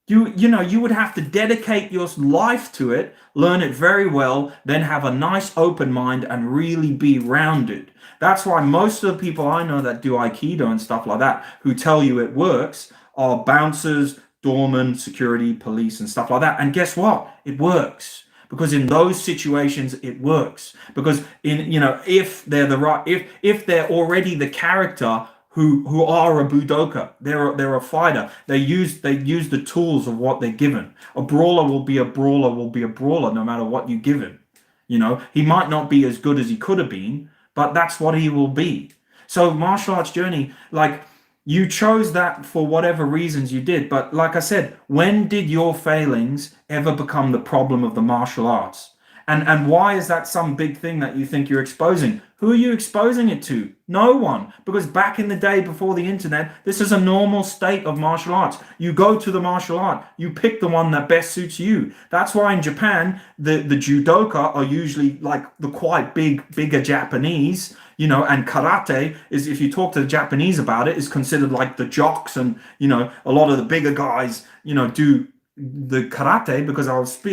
You would have to dedicate your life to it, learn it very well, then have a nice open mind and really be rounded. That's why most of the people I know that do Aikido and stuff like that, who tell you it works, are bouncers, doormen, security, police, and stuff like that. And guess what? It works. Because in those situations it works. Because if they're if they're already the character who are a Budoka, they're a fighter. They use the tools of what they're given. A brawler will be a brawler no matter what you give him. He might not be as good as he could have been, but that's what he will be. So martial arts journey, like, you chose that for whatever reasons you did. But like I said, when did your failings ever become the problem of the martial arts? And why is that some big thing that you think you're exposing? Who are you exposing it to? No one. Because back in the day before the internet, this is a normal state of martial arts. You go to the martial art, you pick the one that best suits you. That's why in Japan, the judoka are usually like the quite bigger Japanese, and karate is, if you talk to the Japanese about it, is considered like the jocks, and a lot of the bigger guys do the karate, because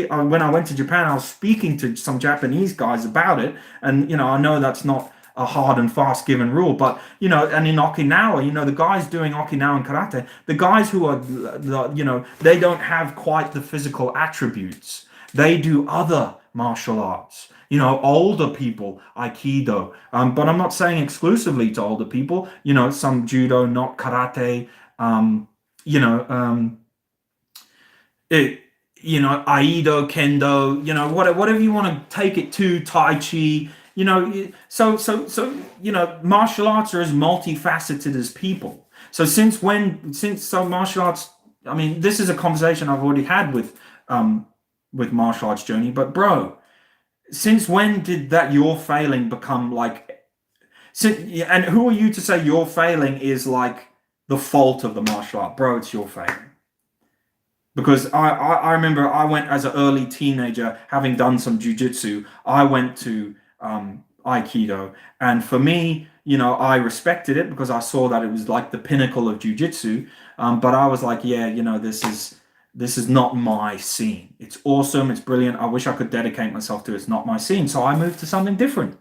when I went to Japan, I was speaking to some Japanese guys about it, and I know that's not a hard and fast given rule, but and in Okinawa, the guys doing Okinawan karate, the guys who are they don't have quite the physical attributes. They do other martial arts. Older people, Aikido, but I'm not saying exclusively to older people. Some judo, not karate. Aido, kendo, whatever you want to take it to, tai chi, so martial arts are as multifaceted as people. So since martial arts, I mean, this is a conversation I've already had with martial arts journey, but bro, since when did that your failing become like, and who are you to say your failing is like the fault of the martial art? Bro, it's your failing. Because I remember I went as an early teenager, having done some jiu-jitsu, I went to Aikido. And for me, I respected it because I saw that it was like the pinnacle of jiu-jitsu. But I was like, yeah, this is not my scene. It's awesome. It's brilliant. I wish I could dedicate myself to it. It's not my scene. So I moved to something different.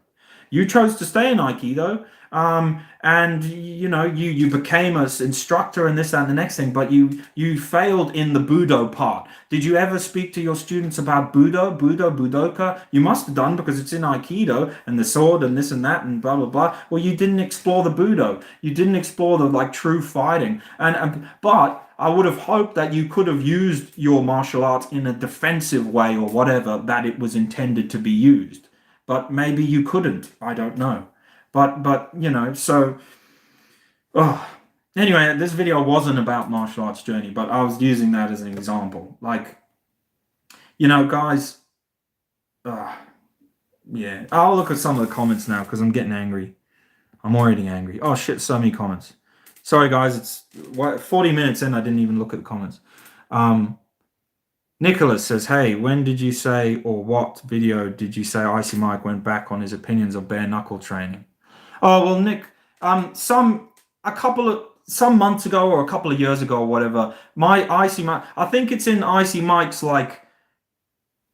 You chose to stay in Aikido, and you became an instructor and this, that, and the next thing, but you failed in the Budo part. Did you ever speak to your students about Budoka? You must have done, because it's in Aikido, and the sword and this and that and blah, blah, blah. Well, you didn't explore the Budo. You didn't explore the like true fighting. But I would have hoped that you could have used your martial arts in a defensive way or whatever that it was intended to be used. But maybe you couldn't. I don't know. But so, Anyway, this video wasn't about martial arts journey, but I was using that as an example. Like, guys, yeah. I'll look at some of the comments now because I'm getting angry. I'm already angry. Oh shit, so many comments. Sorry guys, it's 40 minutes in, I didn't even look at the comments. Nicholas says, hey, when did you say, or what video did you say Icy Mike went back on his opinions of bare knuckle training? Oh well, Nick, some months ago or a couple of years ago or whatever, my Icy Mike, I think it's in Icy Mike's, like,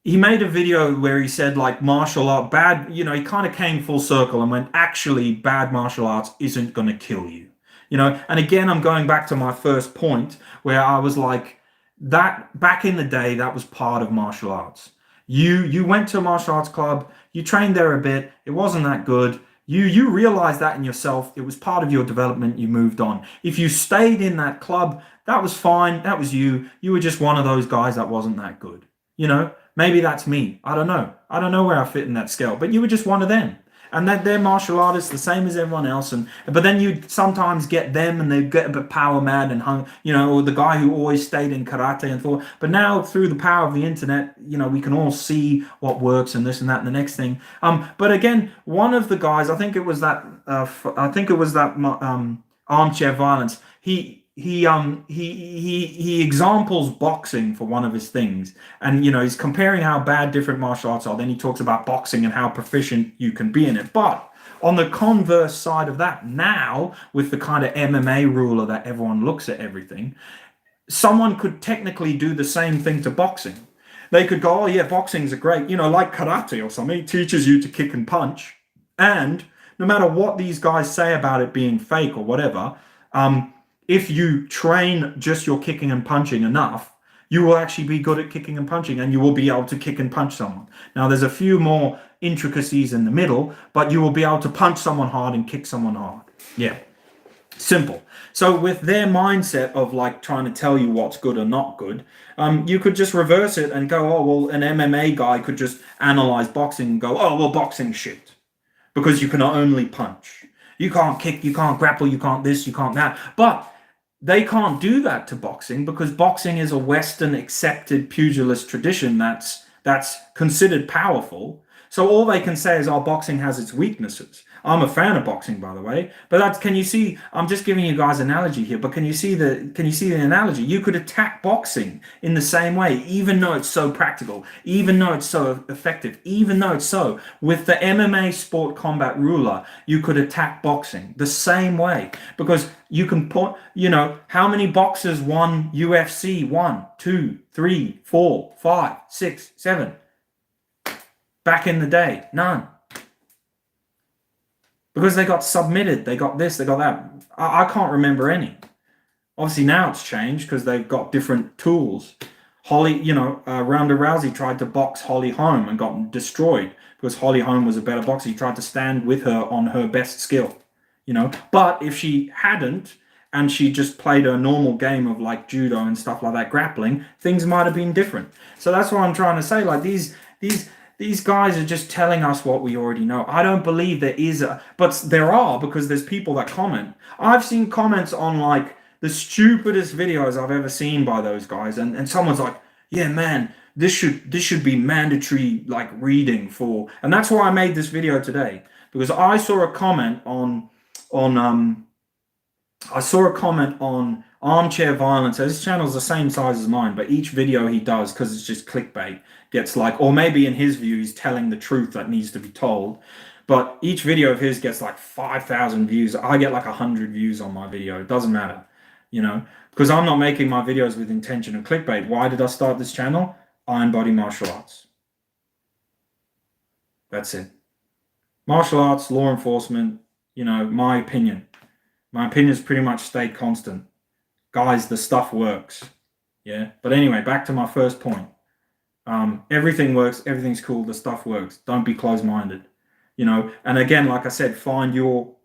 he made a video where he said, like, martial art bad, he kind of came full circle and went, actually bad martial arts isn't going to kill you. And again, I'm going back to my first point where I was like, that back in the day, that was part of martial arts. You went to a martial arts club, you trained there a bit, it wasn't that good. You realized that in yourself, it was part of your development, you moved on. If you stayed in that club, that was fine, that was you. You were just one of those guys that wasn't that good. Maybe that's me. I don't know. I don't know where I fit in that scale, but you were just one of them. And that they're martial artists, the same as everyone else. But then you sometimes get them and they get a bit power mad and or the guy who always stayed in karate and thought. But now through the power of the internet, we can all see what works and this and that and the next thing. But again, one of the guys, I think it was that armchair violence. He examples boxing for one of his things, and he's comparing how bad different martial arts are. Then he talks about boxing and how proficient you can be in it. But on the converse side of that, now with the kind of MMA ruler that everyone looks at everything, someone could technically do the same thing to boxing. They could go, oh yeah, boxing's a great, like karate or something. It teaches you to kick and punch, and no matter what these guys say about it being fake or whatever, if you train just your kicking and punching enough, you will actually be good at kicking and punching, and you will be able to kick and punch someone. Now, there's a few more intricacies in the middle, but you will be able to punch someone hard and kick someone hard. Yeah, simple. So with their mindset of like trying to tell you what's good or not good, you could just reverse it and go, oh, well, an MMA guy could just analyze boxing and go, oh, well, boxing's shit because you can only punch. You can't kick, you can't grapple, you can't this, you can't that. But they can't do that to boxing because boxing is a Western accepted pugilist tradition that's considered powerful. So all they can say is, oh, boxing has its weaknesses. I'm a fan of boxing, by the way. But can you see? I'm just giving you guys an analogy here. But can you see the analogy? You could attack boxing in the same way, even though it's so practical, even though it's so effective, even though it's so. With the MMA sport combat ruler, you could attack boxing the same way because you can put, how many boxers won UFC? 1, 2, 3, 4, 5, 6, 7. Back in the day, none. Because they got submitted, they got this, they got that. I can't remember any. Obviously now it's changed because they've got different tools. Ronda Rousey tried to box Holly Holm and got destroyed because Holly Holm was a better boxer. He tried to stand with her on her best skill, But if she hadn't, and she just played a normal game of like judo and stuff like that, grappling, things might have been different. So that's what I'm trying to say. Like these guys are just telling us what we already know. I don't believe there is but there are, because there's people that comment. I've seen comments on like the stupidest videos I've ever seen by those guys, and someone's like, yeah, man, this should be mandatory like reading for, and that's why I made this video today, because I saw a comment on Armchair Violence. His channel's the same size as mine, but each video he does, because it's just clickbait, gets like, or maybe in his view he's telling the truth that needs to be told, but each video of his gets like 5,000 views. I get like 100 views on my video. It doesn't matter, because I'm not making my videos with intention of clickbait. Why did I start this channel? Iron Body Martial Arts. That's it. Martial arts, law enforcement, my opinion. My opinion's pretty much stayed constant. Guys, the stuff works. Yeah. But anyway, back to my first point. Everything works. Everything's cool. The stuff works. Don't be closed-minded. And again, like I said, find your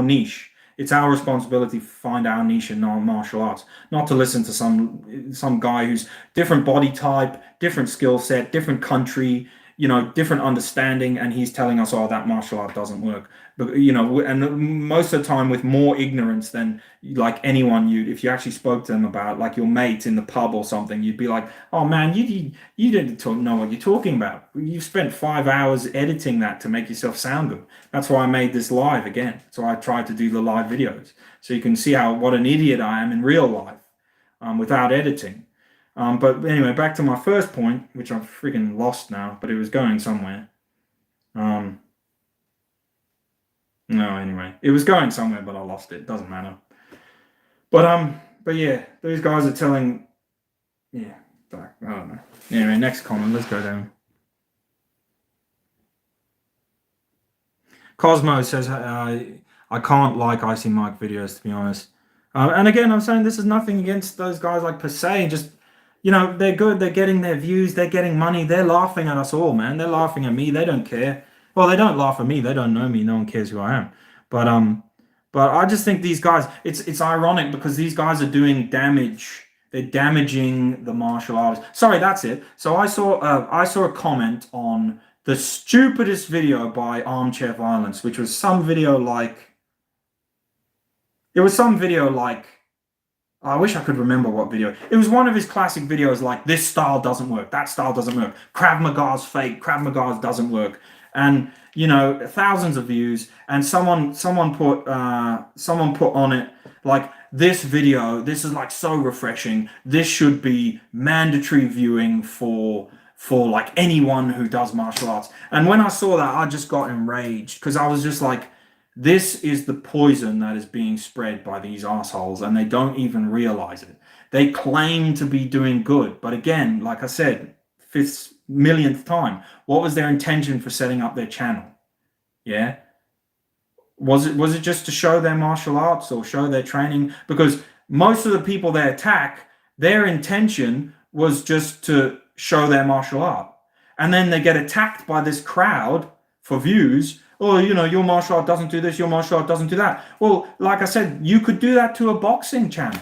niche. It's our responsibility to find our niche in martial arts, not to listen to some guy who's different body type, different skill set, different country, different understanding, and he's telling us, oh, that martial art doesn't work. But and most of the time with more ignorance than like anyone if you actually spoke to them about, like your mates in the pub or something, you'd be like, oh man, you didn't know what you're talking about. You've spent 5 hours editing that to make yourself sound good. That's why I made this live again. So I tried to do the live videos so you can see what an idiot I am in real life, without editing. But anyway, back to my first point, which I've freaking lost now, but it was going somewhere. No, anyway, it was going somewhere, but I lost it. Doesn't matter. But yeah, these guys are telling, yeah, I don't know. Anyway, next comment. Let's go down. Cosmo says, I can't like Icy Mike videos, to be honest. And again, I'm saying this is nothing against those guys like per se. Just, they're good. They're getting their views. They're getting money. They're laughing at us all, man. They're laughing at me. They don't care. Well, they don't laugh at me. They don't know me. No one cares who I am. But I just think these guys, it's ironic because these guys are doing damage. They're damaging the martial artists. Sorry, that's it. So I saw a comment on the stupidest video by Armchair Violence, which was some video like, I wish I could remember what video. It was one of his classic videos like, this style doesn't work, that style doesn't work, Krav Maga's fake, Krav Maga's doesn't work. And, thousands of views. And someone put on it like, this video, this is like so refreshing. This should be mandatory viewing for like anyone who does martial arts. And when I saw that, I just got enraged because I was just like, this is the poison that is being spread by these assholes, and they don't even realize it. They claim to be doing good, but again, like I said, fifth millionth time, what was their intention for setting up their channel? Yeah, was it just to show their martial arts or show their training? Because most of the people they attack, their intention was just to show their martial art, and then they get attacked by this crowd for views. Oh, your martial art doesn't do this, your martial art doesn't do that. Well, like I said, you could do that to a boxing channel.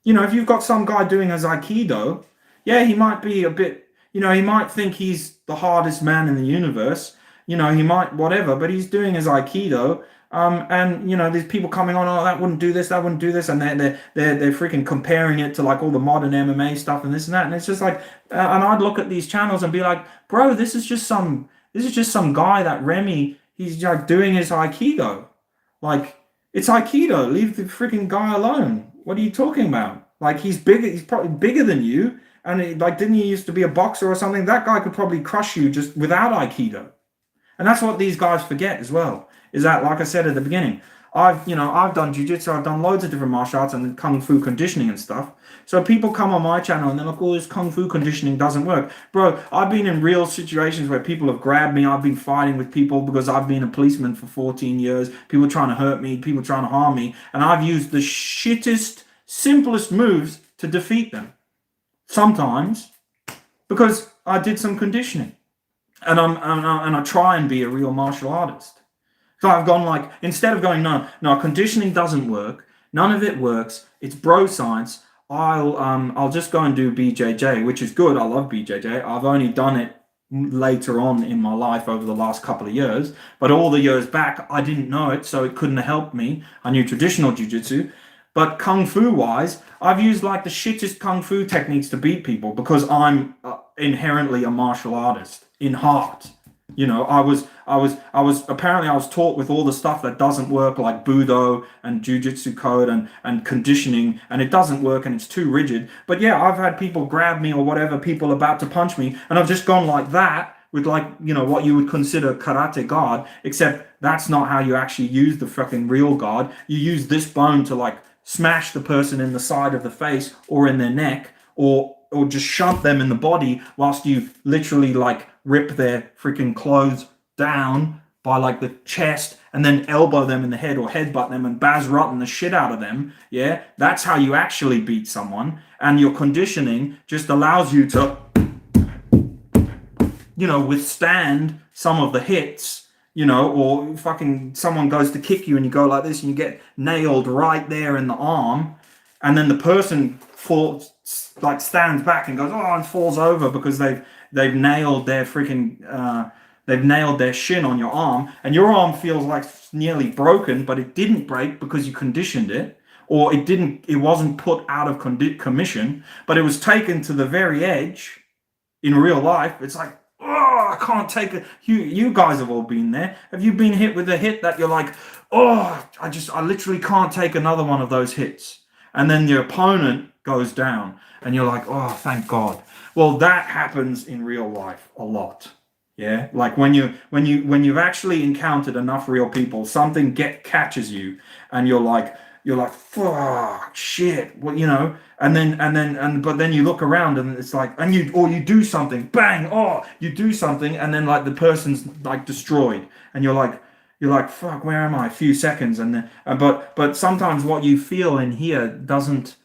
If you've got some guy doing his Aikido, yeah, he might be a bit, he might think he's the hardest man in the universe. He might whatever, but he's doing his Aikido. And there's people coming on, oh, that wouldn't do this, and they're freaking comparing it to like all the modern MMA stuff and this and that. And it's just like, and I'd look at these channels and be like, bro, this is just some guy that Remy, he's like doing his Aikido. Like, it's Aikido. Leave the freaking guy alone. What are you talking about? Like, he's bigger. He's probably bigger than you. And didn't he used to be a boxer or something? That guy could probably crush you just without Aikido. And that's what these guys forget as well. Is that, like I said at the beginning, I've done jiu-jitsu, I've done loads of different martial arts and kung fu conditioning and stuff. So people come on my channel and they're like, oh, this kung fu conditioning doesn't work. Bro, I've been in real situations where people have grabbed me. I've been fighting with people because I've been a policeman for 14 years. People trying to hurt me, people trying to harm me. And I've used the shittest, simplest moves to defeat them. Sometimes because I did some conditioning. And I try and be a real martial artist. So I've gone like, instead of going, no, conditioning doesn't work. None of it works. It's bro science. I'll just go and do BJJ, which is good. I love BJJ. I've only done it later on in my life over the last couple of years. But all the years back, I didn't know it, so it couldn't have helped me. I knew traditional jiu-jitsu. But kung fu wise, I've used like the shittest kung fu techniques to beat people because I'm inherently a martial artist in heart. I was taught with all the stuff that doesn't work, like Budo and Jiu-Jitsu code and conditioning, and it doesn't work and it's too rigid. But yeah, I've had people grab me or whatever, people about to punch me, and I've just gone like that with what you would consider karate guard, except that's not how you actually use the fucking real guard. You use this bone to smash the person in the side of the face or in their neck or just shunt them in the body whilst you literally rip their freaking clothes down by the chest and then elbow them in the head or headbutt them and Baz Rutten the shit out of them. Yeah, that's how you actually beat someone. And your conditioning just allows you to, withstand some of the hits, or fucking someone goes to kick you and you go like this and you get nailed right there in the arm. And then the person stands back and goes, oh, and falls over because they've they've nailed their freaking they've nailed their shin on your arm, and your arm feels like nearly broken, but it didn't break because you conditioned it, or it wasn't put out of commission, but it was taken to the very edge in real life. It's like, oh, I can't take it. You guys have all been there. Have you been hit with a hit that you're like, oh, I literally can't take another one of those hits? And then your opponent goes down and you're like, oh, thank God. Well, that happens in real life a lot. Yeah, like when you've actually encountered enough real people, something catches you, and you're like, fuck, shit, well, but then you look around and it's like, you do something, bang, oh, you do something, and then like the person's like destroyed, and you're like, fuck, where am I? A few seconds, and then, but sometimes what you feel in here doesn't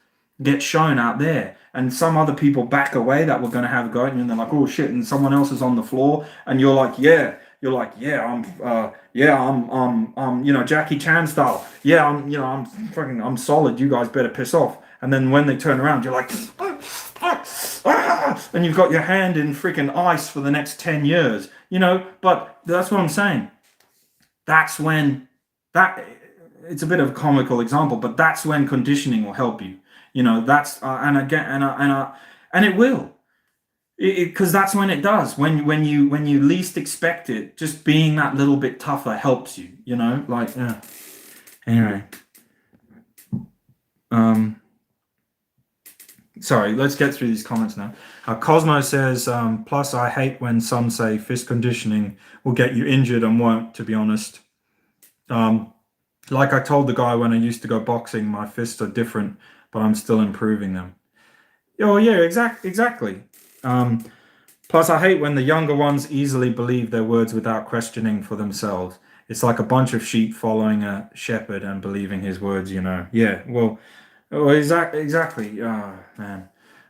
get shown out there, and some other people back away that were going to have a go at you, and they're like, oh shit, and someone else is on the floor, and you're like, yeah, I'm Jackie Chan style, yeah, I'm solid, you guys better piss off. And then when they turn around, you're like, and you've got your hand in freaking ice for the next 10 years, but that's what I'm saying. That's when it's a bit of a comical example, but that's when conditioning will help you. That's and it will, because that's when it does. When you least expect it, just being that little bit tougher helps you. Like, yeah. Anyway, sorry, let's get through these comments now. Cosmo says, plus I hate when some say fist conditioning will get you injured and won't, to be honest. Like I told the guy when I used to go boxing, my fists are different, but I'm still improving them. Oh yeah, exactly. Plus I hate when the younger ones easily believe their words without questioning for themselves. It's like a bunch of sheep following a shepherd and believing his words, Yeah, well, exactly. Oh, man.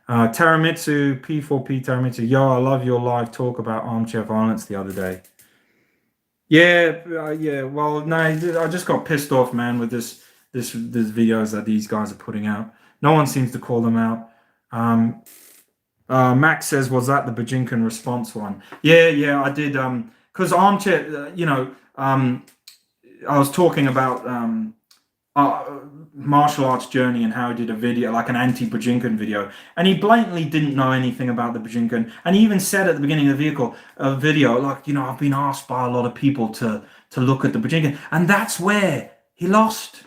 Teramitsu, P4P Teramitsu, yo, I love your live talk about armchair violence the other day. Yeah, yeah. Well, no, I just got pissed off, man, with this videos that these guys are putting out. No one seems to call them out. Max says, was that the Bajinkan response one? Yeah, I did. Because armchair, I was talking about martial arts journey and how he did a video, like an anti-Bajinkan video, and he blatantly didn't know anything about the Bajinkan, and he even said at the beginning of the video, like, I've been asked by a lot of people to look at the Bajinkan, and that's where he lost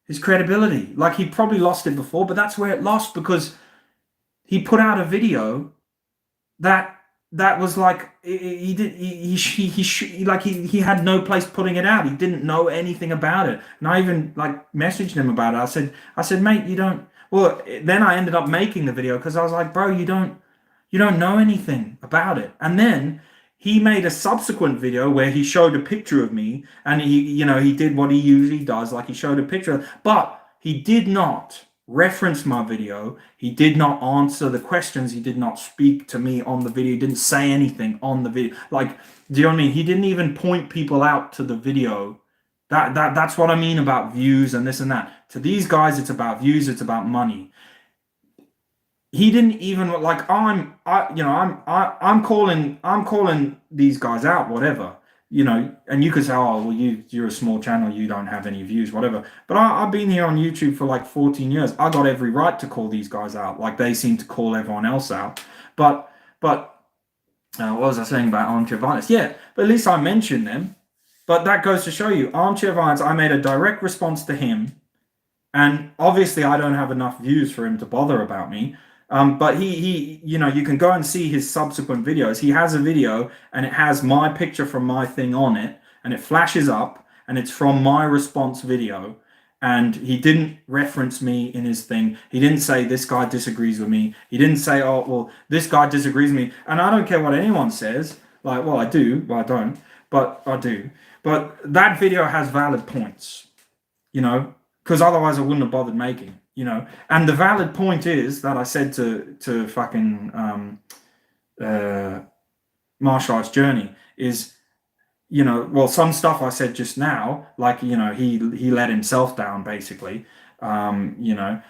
his credibility. Like, he probably lost it before, but that's where it lost, because he put out a video that was like, he had no place putting it out. He didn't know anything about it, and I even like messaged him about it. I said, mate, you don't. Well, then I ended up making the video because I was like, bro, you don't know anything about it. And then he made a subsequent video where he showed a picture of me, and he did what he usually does, like he showed a picture, but he did not reference my video. He did not answer the questions. He did not speak to me on the video. He didn't say anything on the video. Like, do you know what I mean? He didn't even point people out to the video. That's what I mean about views and this and that. To these guys, it's about views. It's about money. He didn't even like. I'm calling these guys out, whatever. And you could say, oh, well, you're a small channel, you don't have any views, whatever. But I've been here on YouTube for like 14 years. I got every right to call these guys out, like they seem to call everyone else out. But what was I saying about armchair violence? Yeah, but at least I mentioned them. But that goes to show you, armchair violence, I made a direct response to him. And obviously I don't have enough views for him to bother about me. But he, you can go and see his subsequent videos. He has a video and it has my picture from my thing on it, and it flashes up and it's from my response video. And he didn't reference me in his thing. He didn't say this guy disagrees with me. He didn't say, oh, well, this guy disagrees with me. And I don't care what anyone says. Like, well, I do. Well, I don't, but I do. But that video has valid points, because otherwise I wouldn't have bothered making. And the valid point is that I said to fucking martial arts journey is, well, some stuff I said just now, like, he let himself down basically, but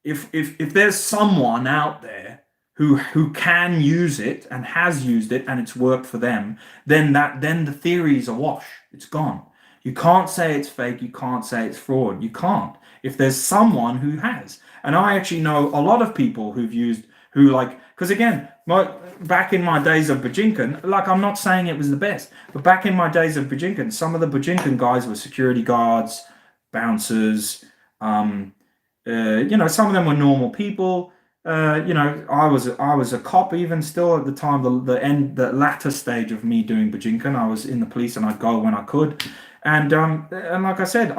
if there's someone out there who can use it and has used it and it's worked for them, then the theory is a wash. It's gone. You can't say it's fake. You can't say it's fraud. You can't. If there's someone who has, and I actually know a lot of people who like, because again, back in my days of Bajinkan, like I'm not saying it was the best, but back in my days of Bajinkan, some of the Bajinkan guys were security guards, bouncers, some of them were normal people. I was a cop even still at the time. The latter stage of me doing Bajinkan, I was in the police and I'd go when I could. And like I said,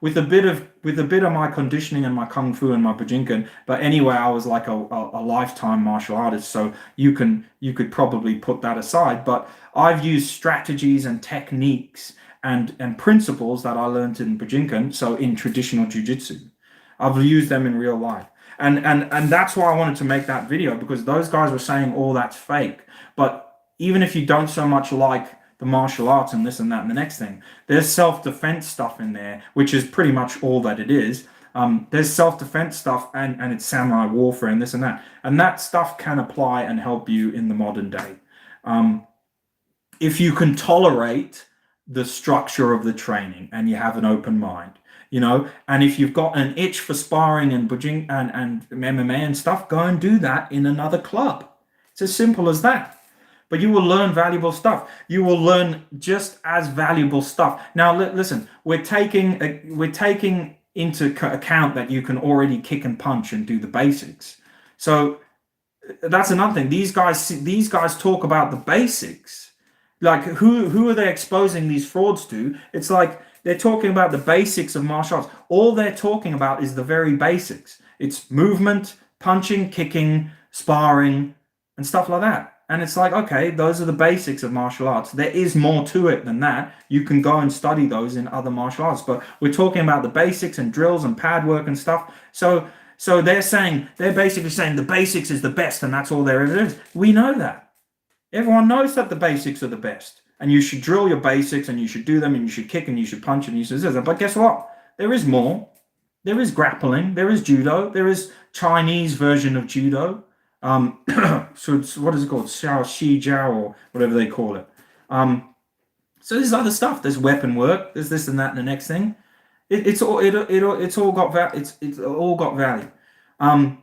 with a bit of my conditioning and my kung fu and my Bajinkan, but anyway, I was like a lifetime martial artist, so you could probably put that aside. But I've used strategies and techniques and principles that I learned in Bajinkan, so in traditional jiu-jitsu. I've used them in real life. And that's why I wanted to make that video, because those guys were saying all that's fake. But even if you don't so much like the martial arts and this and that and the next thing, there's self-defense stuff in there, which is pretty much all that it is. There's self-defense stuff and it's samurai warfare and this and that. And that stuff can apply and help you in the modern day. If you can tolerate the structure of the training and you have an open mind, and if you've got an itch for sparring and bujing and MMA and stuff, go and do that in another club. It's as simple as that. But you will learn valuable stuff. You will learn just as valuable stuff. Now, listen, we're taking into account that you can already kick and punch and do the basics. So that's another thing. These guys talk about the basics. Like, who are they exposing these frauds to? It's like they're talking about the basics of martial arts. All they're talking about is the very basics. It's movement, punching, kicking, sparring, and stuff like that. And it's like, okay, those are the basics of martial arts. There is more to it than that. You can go and study those in other martial arts. But we're talking about the basics and drills and pad work and stuff. So they're basically saying the basics is the best and that's all there is. We know that. Everyone knows that the basics are the best. And you should drill your basics and you should do them and you should kick and you should punch and you should do that. But guess what? There is more. There is grappling. There is judo. There is Chinese version of judo. So it's, what is it called? Xiao Shi Jiao or whatever they call it. So there's other stuff. There's weapon work. There's this and that and the next thing. It's all got value. And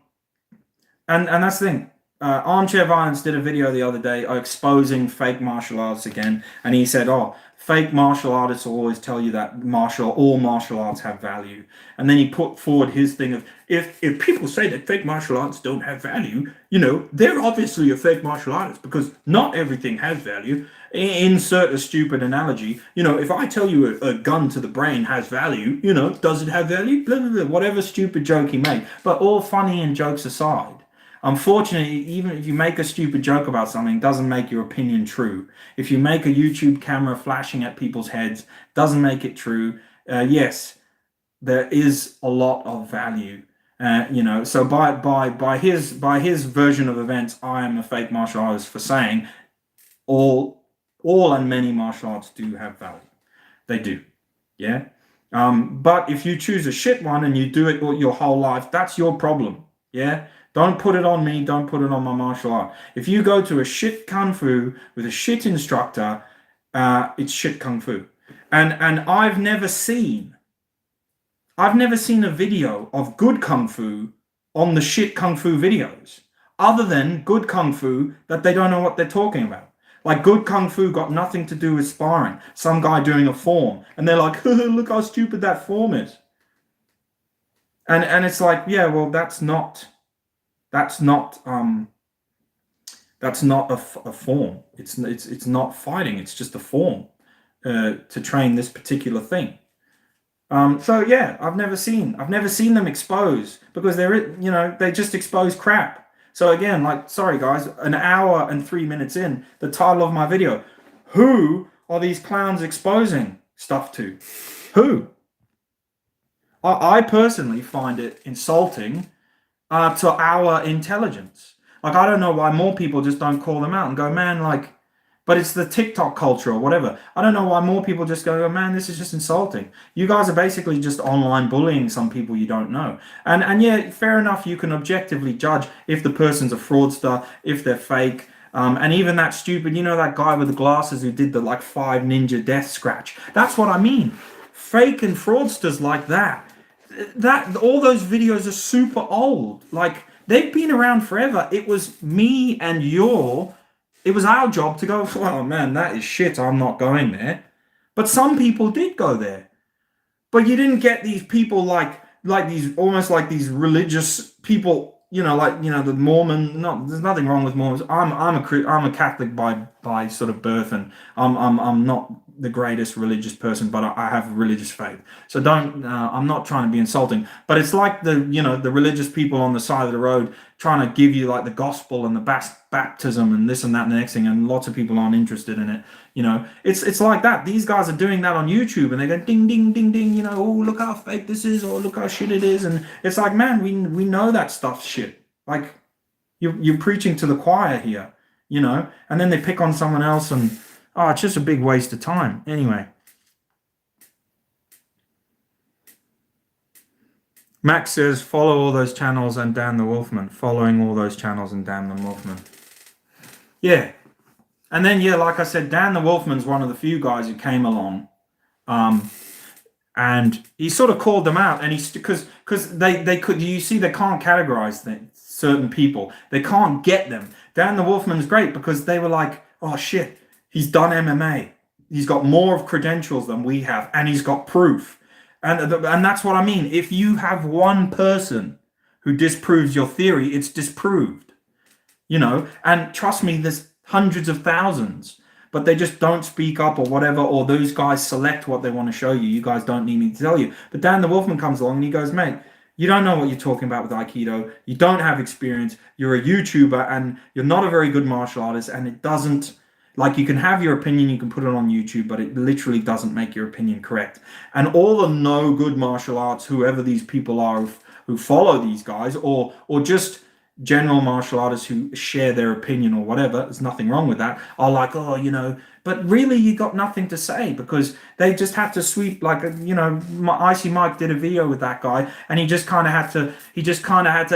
that's the thing. Armchair Violence did a video the other day exposing fake martial arts again, and he said, fake martial artists will always tell you that all martial arts have value. And then he put forward his thing of, if people say that fake martial arts don't have value, they're obviously a fake martial artist, because not everything has value. Insert a stupid analogy. If I tell you a gun to the brain has value, does it have value? Blah, blah, blah, whatever stupid joke he made. But all funny and jokes aside, unfortunately, even if you make a stupid joke about something, it doesn't make your opinion true. If you make a YouTube camera flashing at people's heads, doesn't make it true. Yes, there is a lot of value. So by his version of events, I am a fake martial artist for saying all and many martial arts do have value. They do, yeah. But if you choose a shit one and you do it your whole life, that's your problem, yeah. Don't put it on me. Don't put it on my martial art. If you go to a shit kung fu with a shit instructor, it's shit kung fu. And I've never seen a video of good kung fu on the shit kung fu videos, other than good kung fu that they don't know what they're talking about. Like, good kung fu got nothing to do with sparring. Some guy doing a form, and they're like, look how stupid that form is. And it's like, yeah, well, that's not a form. It's not fighting. It's just a form to train this particular thing. So yeah, I've never seen them expose, because they just expose crap. So again, like, sorry guys, an hour and 3 minutes in, the title of my video, who are these clowns exposing stuff to? Who? I personally find it insulting to our intelligence. Like, I don't know why more people just don't call them out and go, man, like, But it's the TikTok culture or whatever. I don't know why more people just go, oh, man, this is just insulting. You guys are basically just online bullying some people you don't know. And yeah, fair enough, you can objectively judge if the person's a fraudster, if they're fake. And even that stupid, that guy with the glasses who did the like 5 ninja death scratch. That's what I mean. Fake and fraudsters like that. All those videos are super old. Like, they've been around forever. It was me and it was our job to go, oh man, that is shit, I'm not going there. But some people did go there. But you didn't get these people like these, almost like these religious people, the Mormon. No, there's nothing wrong with Mormons. I'm a Catholic by sort of birth, and I'm not the greatest religious person, but I have religious faith. So don't. I'm not trying to be insulting, but it's like the religious people on the side of the road trying to give you like the gospel and the baptism and this and that and the next thing, and lots of people aren't interested in it. It's like that. These guys are doing that on YouTube, and they go ding ding ding ding. Oh, look how fake this is, or look how shit it is, and it's like, man, we know that stuff's shit. Like, you're preaching to the choir here, and then they pick on someone else, and it's just a big waste of time. Anyway, Max says, follow all those channels and damn the Wolfman. Following all those channels and damn the Wolfman. Yeah. And then, yeah, like I said, Dan the Wolfman's one of the few guys who came along. And he sort of called them out. And because they could, you see, they can't categorize certain people. They can't get them. Dan the Wolfman's great because they were like, oh, shit, he's done MMA. He's got more of credentials than we have. And he's got proof. And that's what I mean. If you have one person who disproves your theory, it's disproved, and trust me, there's hundreds of thousands, but they just don't speak up or whatever, or those guys select what they want to show you. You guys don't need me to tell you. But Dan the Wolfman comes along and he goes, mate, you don't know what you're talking about with Aikido. You don't have experience. You're a YouTuber and you're not a very good martial artist, and it doesn't. Like, you can have your opinion, you can put it on YouTube, but it literally doesn't make your opinion correct. And all the no good martial arts, whoever these people are who follow these guys, or just general martial artists who share their opinion or whatever, there's nothing wrong with that, are like, but really you got nothing to say, because they just have to sweep, like, Icy Mike did a video with that guy, and he just kind of had to,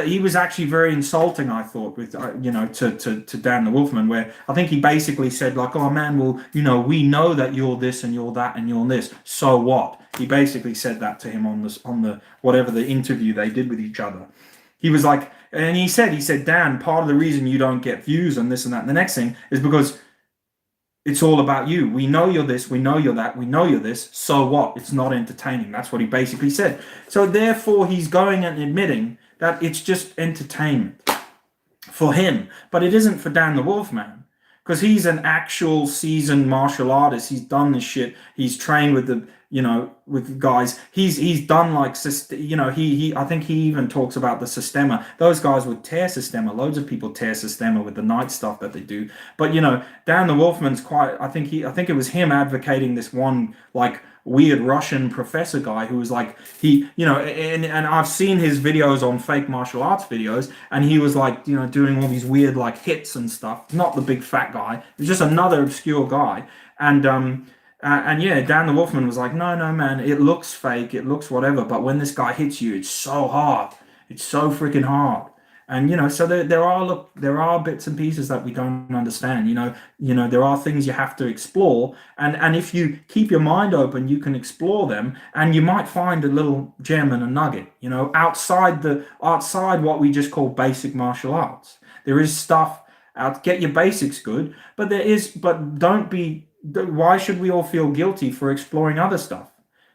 he was actually very insulting, I thought, with, to Dan the Wolfman, where I think he basically said, like, oh man, well, we know that you're this and you're that and you're this, so what? He basically said that to him on the whatever the interview they did with each other. He was like, and he said, Dan, part of the reason you don't get views on this and that and the next thing is because it's all about you. We know you're this, we know you're that, we know you're this, so what? It's not entertaining. That's what he basically said. So therefore, he's going and admitting that it's just entertainment for him, but it isn't for Dan the Wolfman, because he's an actual seasoned martial artist. He's done this shit. He's trained with with guys. He's done like, I think he even talks about the Systema. Those guys would tear Systema. Loads of people tear Systema with the night stuff that they do. But Dan the Wolfman's quite. I think it was him advocating this one like weird Russian professor guy who was like, and I've seen his videos on fake martial arts videos, and he was like, doing all these weird like hits and stuff. Not the big fat guy. It was just another obscure guy. And yeah, Dan the Wolfman was like, no, man, it looks fake, it looks whatever, but when this guy hits you, it's so hard. It's so freaking hard. And, so there are bits and pieces that we don't understand. There are things you have to explore. And if you keep your mind open, you can explore them, and you might find a little gem and a nugget, outside what we just call basic martial arts. There is stuff out, get your basics good, but don't be, why should we all feel guilty for exploring other stuff?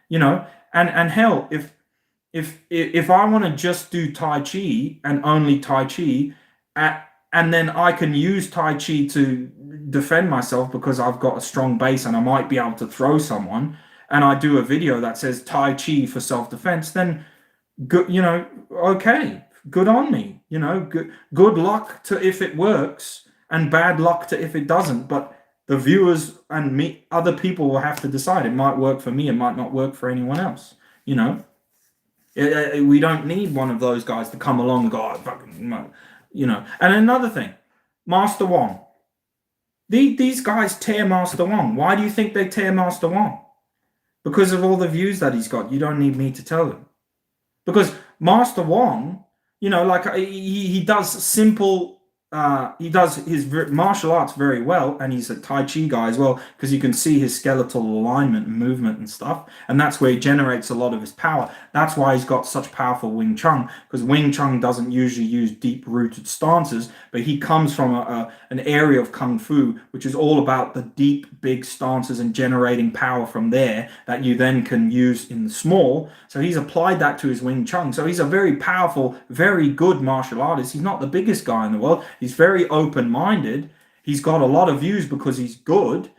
And hell, if I want to just do Tai Chi and only Tai Chi, and then I can use Tai Chi to defend myself because I've got a strong base and I might be able to throw someone, and I do a video that says Tai Chi for self-defense, then good, okay, good on me. Good luck to if it works, and bad luck to if it doesn't. But the viewers and me, other people will have to decide. It might work for me, it might not work for anyone else. We don't need one of those guys to come along and go, oh, fucking, And another thing, Master Wong. These guys tear Master Wong. Why do you think they tear Master Wong? Because of all the views that he's got. You don't need me to tell them. Because Master Wong, you know, like he does simple, he does his martial arts very well, and he's a Tai Chi guy as well, because you can see his skeletal alignment and movement and stuff, and that's where he generates a lot of his power. That's why he's got such powerful Wing Chun, because Wing Chun doesn't usually use deep-rooted stances, but he comes from an area of Kung Fu, which is all about the deep, big stances and generating power from there that you then can use in the small. So he's applied that to his Wing Chun. So he's a very powerful, very good martial artist. He's not the biggest guy in the world. He's very open-minded. He's got a lot of views because he's good.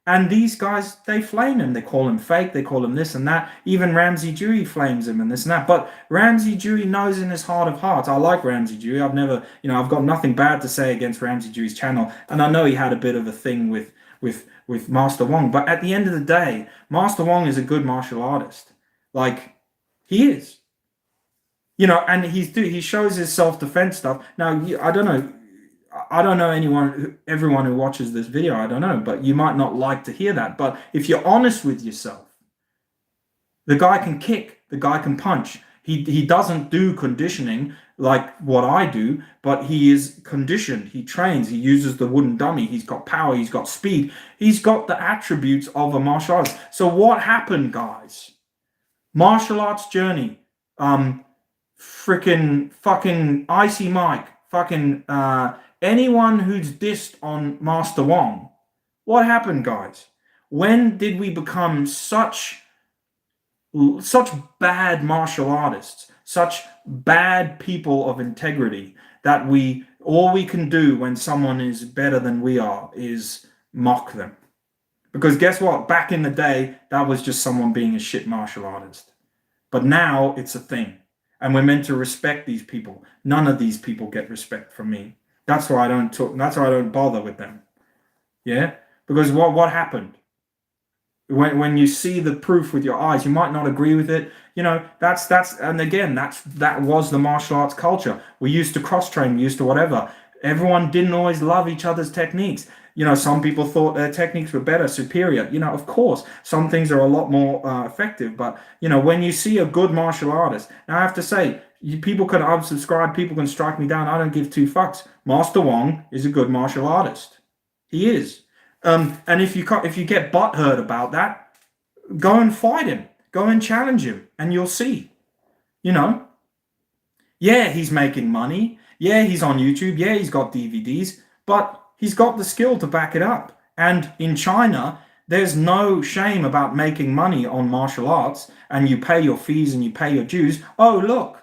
And these guys, they flame him. They call him fake. They call him this and that. Even Ramsey Dewey flames him and this and that. But Ramsey Dewey knows in his heart of hearts. I like Ramsey Dewey. I've never, you know, I've got nothing bad to say against Ramsey Dewey's channel. And I know he had a bit of a thing with Master Wong. But at the end of the day, Master Wong is a good martial artist. Like, he is. You know, and he shows his self-defense stuff. Now, I don't know everyone who watches this video, I don't know, but you might not like to hear that. But if you're honest with yourself, the guy can kick, the guy can punch. He doesn't do conditioning like what I do, but he is conditioned. He trains, he uses the wooden dummy, he's got power, he's got speed, he's got the attributes of a martial artist. So what happened, guys? Martial arts journey, freaking fucking Icy Mike, fucking anyone who's dissed on Master Wong. What happened, guys? When did we become such bad martial artists, such bad people of integrity, that all we can do when someone is better than we are is mock them? Because guess what? Back in the day, that was just someone being a shit martial artist. But now it's a thing. And we're meant to respect these people. None of these people get respect from me. That's why I don't talk. That's why I don't bother with them. Yeah? Because what happened? When you see the proof with your eyes, you might not agree with it. You know, and again, that was the martial arts culture. We used to cross-train, we used to whatever. Everyone didn't always love each other's techniques. You know, some people thought their techniques were better, superior. You know, of course, some things are a lot more effective. But, you know, when you see a good martial artist, now I have to say, people can unsubscribe, people can strike me down. I don't give two fucks. Master Wong is a good martial artist. He is. And if you get butthurt about that, go and fight him. Go and challenge him, and you'll see. You know? Yeah, he's making money. Yeah, he's on YouTube. Yeah, he's got DVDs. But he's got the skill to back it up. And in China, there's no shame about making money on martial arts, and you pay your fees and you pay your dues. Oh, look,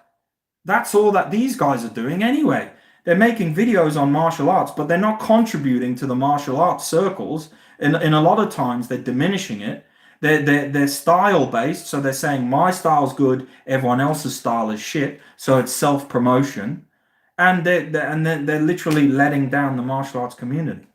that's all that these guys are doing anyway. They're making videos on martial arts, but they're not contributing to the martial arts circles. In a lot of times, they're diminishing it. They're style-based, so they're saying my style's good, everyone else's style is shit, so it's self-promotion. And they're literally letting down the martial arts community.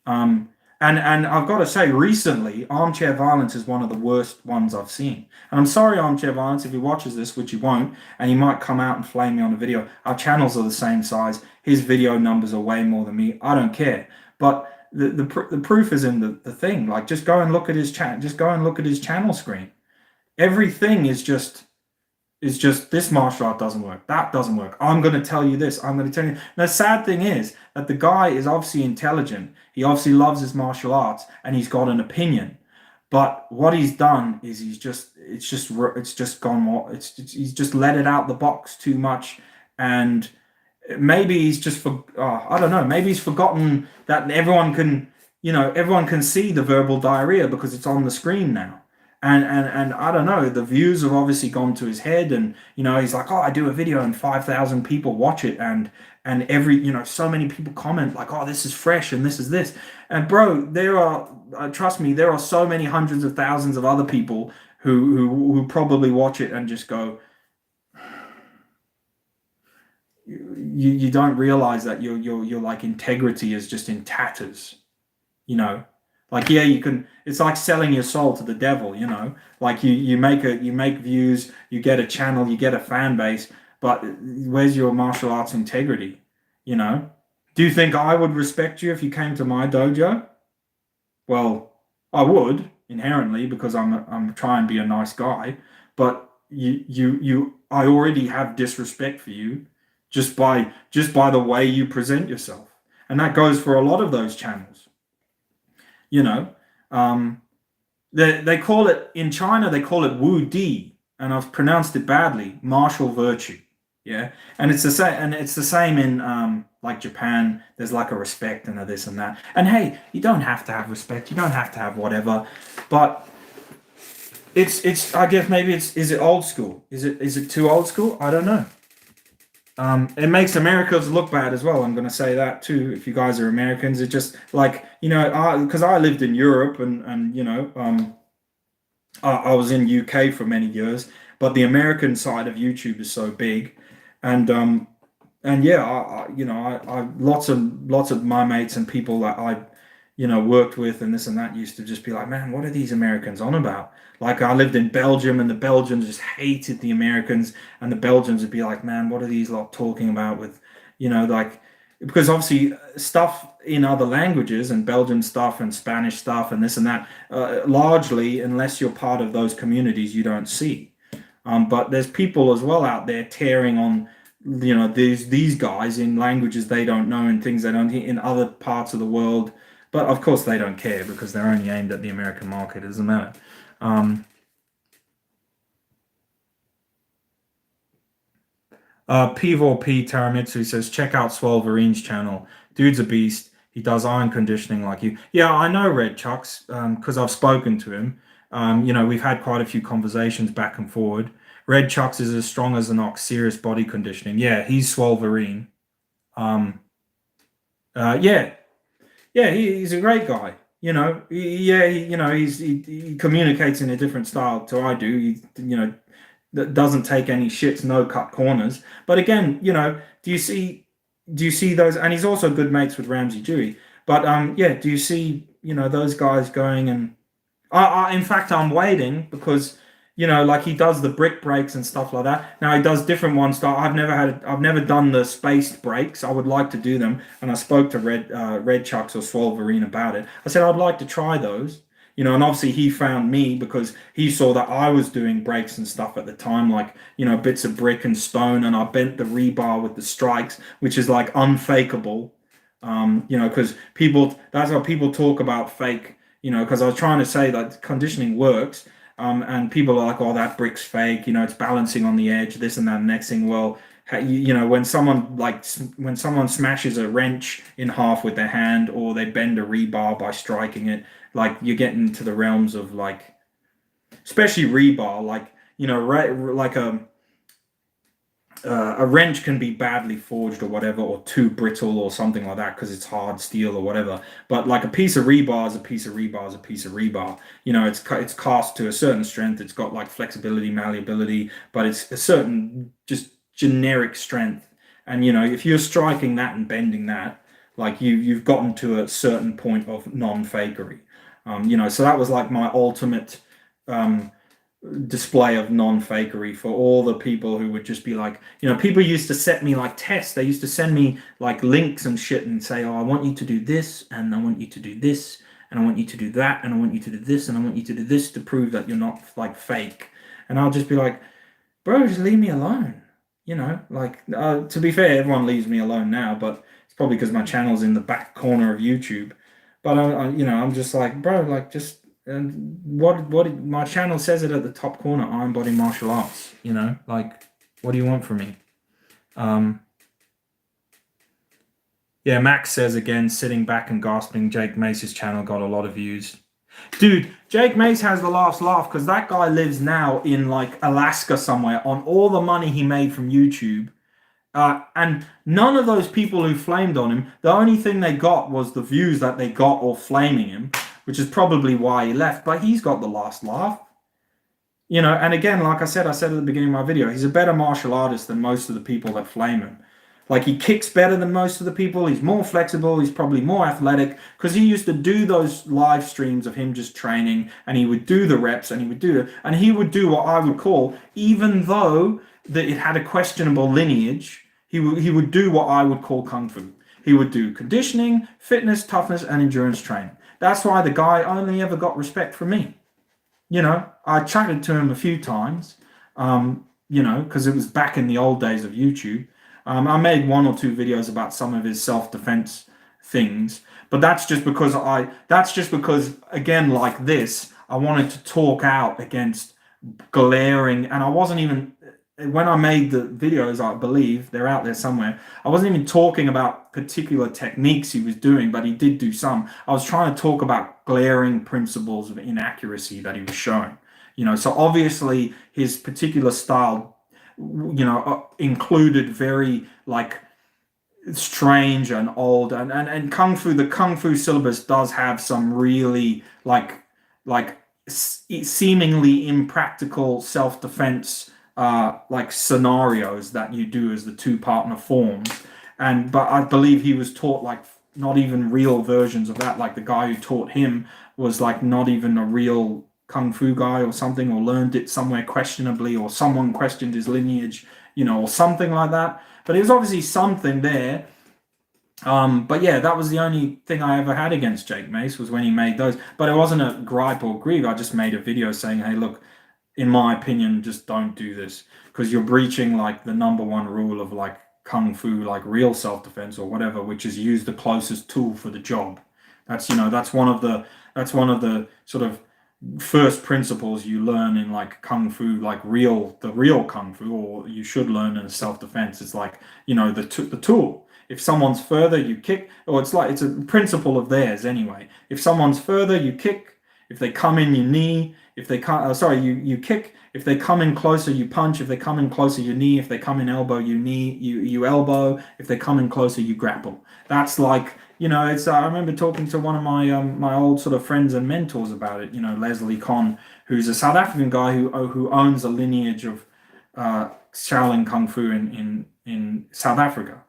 And I've got to say, recently, Armchair Violence is one of the worst ones I've seen. And I'm sorry, Armchair Violence, if he watches this, which he won't, and he might come out and flame me on the video. Our channels are the same size. His video numbers are way more than me. I don't care. But the proof is in the thing. Like, just go and look at his chat. Just go and look at his channel screen. Everything is just this martial art doesn't work. That doesn't work. I'm going to tell you this. I'm going to tell you. And the sad thing is that the guy is obviously intelligent. He obviously loves his martial arts, and he's got an opinion. But what he's done is he's just let it out the box too much, and maybe he's just I don't know. Maybe he's forgotten that everyone can see the verbal diarrhea because it's on the screen now. And I don't know, the views have obviously gone to his head, and he's like, oh, I do a video and 5,000 people watch it, and so many people comment like, oh, this is fresh and this is this. And bro, there are trust me, there are so many hundreds of thousands of other people who probably watch it and just go, you don't realize that your like integrity is just in tatters, Like, yeah, it's like selling your soul to the devil, Like you make views, you get a channel, you get a fan base, but where's your martial arts integrity, Do you think I would respect you if you came to my dojo? Well, I would inherently because I'm trying to be a nice guy, but I already have disrespect for you just by the way you present yourself, and that goes for a lot of those channels. You know, um, they call it in China, they call it Wu Di, and I've pronounced it badly, martial virtue. Yeah, and it's the same in like Japan. There's like a respect and a this and that. And hey, you don't have to have respect. You don't have to have whatever. But it's I guess maybe it's is it old school? Is it too old school? I don't know. It makes Americans look bad as well. I'm going to say that too. If you guys are Americans, it just like because I lived in Europe and I was in UK for many years, but the American side of YouTube is so big, and yeah, I lots of my mates and people that I worked with and this and that used to just be like, man, what are these Americans on about? Like I lived in Belgium and the Belgians just hated the Americans, and the Belgians would be like, man, what are these lot talking about with, like, because obviously stuff in other languages and Belgian stuff and Spanish stuff and this and that, largely, unless you're part of those communities, you don't see. But there's people as well out there tearing on, these guys in languages they don't know and things they don't in other parts of the world. But of course they don't care because they're only aimed at the American market. It doesn't matter. Um, Pivor P Taramitsu says, check out Swolverine's channel. Dude's a beast. He does iron conditioning like you. Yeah, I know Red Chucks because I've spoken to him. We've had quite a few conversations back and forward. Red Chucks is as strong as an ox, serious body conditioning. Yeah, he's Swolverine. Um, yeah, yeah, he's a great guy. He communicates in a different style to I do. That doesn't take any shits, no cut corners. But again, do you see those? And he's also good mates with Ramsey Dewey. But yeah, do you see those guys going and in fact, I'm waiting because like he does the brick breaks and stuff like that. Now he does different ones. I've never done the spaced breaks. I would like to do them, and I spoke to Red Chucks or Swolverine about it. I said I'd like to try those. And obviously he found me because he saw that I was doing breaks and stuff at the time, like bits of brick and stone, and I bent the rebar with the strikes, which is like unfakeable. Because that's how people talk about fake. Because I was trying to say that conditioning works, and people are like, "Oh, that brick's fake." It's balancing on the edge, this and that. Next thing, well, when someone smashes a wrench in half with their hand, or they bend a rebar by striking it, like you're getting into the realms of like, especially rebar, like like a wrench can be badly forged or whatever, or too brittle or something like that because it's hard steel or whatever. But like a piece of rebar is a piece of rebar is a piece of rebar. It's cast to a certain strength. It's got like flexibility, malleability, but it's a certain just generic strength. And if you're striking that and bending that, like you've gotten to a certain point of non-fakery. So that was like my ultimate um, display of non-fakery for all the people who would just be like, people used to set me like tests. They used to send me like links and shit and say, oh, I want you to do this, and I want you to do this, and I want you to do that, and I want you to do this, and I want you to do this to prove that you're not like fake. And I'll just be like, bro, just leave me alone. Like to be fair, everyone leaves me alone now, but it's probably because my channel's in the back corner of YouTube. But I'm just like, bro, like just and what my channel says it at the top corner, Iron Body Martial Arts. Like, what do you want from me? Yeah, Max says again, sitting back and gasping. Jake Mace's channel got a lot of views. Dude, Jake Mace has the last laugh because that guy lives now in like Alaska somewhere on all the money he made from YouTube. And none of those people who flamed on him, the only thing they got was the views that they got or flaming him, which is probably why he left. But he's got the last laugh. And again, like I said at the beginning of my video, he's a better martial artist than most of the people that flame him. Like he kicks better than most of the people. He's more flexible. He's probably more athletic because he used to do those live streams of him just training, and he would do the reps, and he would do what I would call, even though that it had a questionable lineage, he would do what I would call kung fu. He would do conditioning, fitness, toughness, and endurance training. That's why the guy only ever got respect from me. You know, I chatted to him a few times, you know, because it was back in the old days of YouTube. I made 1 or 2 videos about some of his self-defense things, but that's just because, again, like this, I wanted to talk out against glaring, and I wasn't even, when I made the videos, I believe they're out there somewhere, I wasn't even talking about particular techniques he was doing, but he did do some. I was trying to talk about glaring principles of inaccuracy that he was showing. You know, so obviously his particular style, you know, included very like strange and old, and kung fu, the kung fu syllabus does have some really like seemingly impractical self-defense like scenarios that you do as the two partner forms. And but I believe he was taught like not even real versions of that. Like the guy who taught him was like not even a real kung fu guy or something, or learned it somewhere questionably, or someone questioned his lineage, you know, or something like that. But it was obviously something there. But yeah, that was the only thing I ever had against Jake Mace, was when he made those. But it wasn't a gripe or grieve. I just made a video saying, hey, look, in my opinion, just don't do this, because you're breaching like the #1 rule of like kung fu, like real self-defense or whatever, which is use the closest tool for the job. That's, you know, that's one of the sort of first principles you learn in like kung fu, like the real kung fu, or you should learn in self-defense. It's like, you know, the tool. If someone's further, you kick, or it's a principle of theirs anyway. If someone's further, you kick. If they come in, you knee. If they come, you kick. If they come in closer, you punch. If they come in closer, you knee. If they come in elbow, you knee. You elbow. If they come in closer, you grapple. That's like, you know, it's. I remember talking to one of my old sort of friends and mentors about it. You know, Leslie Conn, who's a South African guy who owns a lineage of Shaolin Kung Fu in South Africa.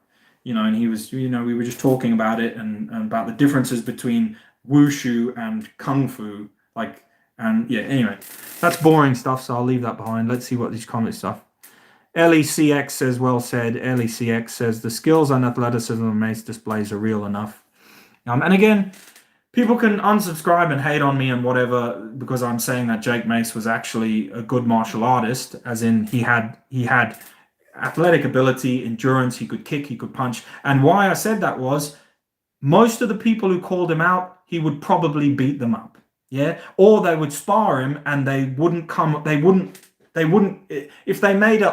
You know, and he was, you know, we were just talking about it, and about the differences between wushu and kung fu, like, and yeah, anyway, that's boring stuff, so I'll leave that behind. Let's see what these comment stuff. LECX says, well said. LECX says, the skills and athleticism of Mace displays are real enough. And again, people can unsubscribe and hate on me and whatever, because I'm saying that Jake Mace was actually a good martial artist, as in he had athletic ability, endurance, he could kick, he could punch. And why I said that was, most of the people who called him out, he would probably beat them up. Yeah. Or they would spar him and they wouldn't, if they made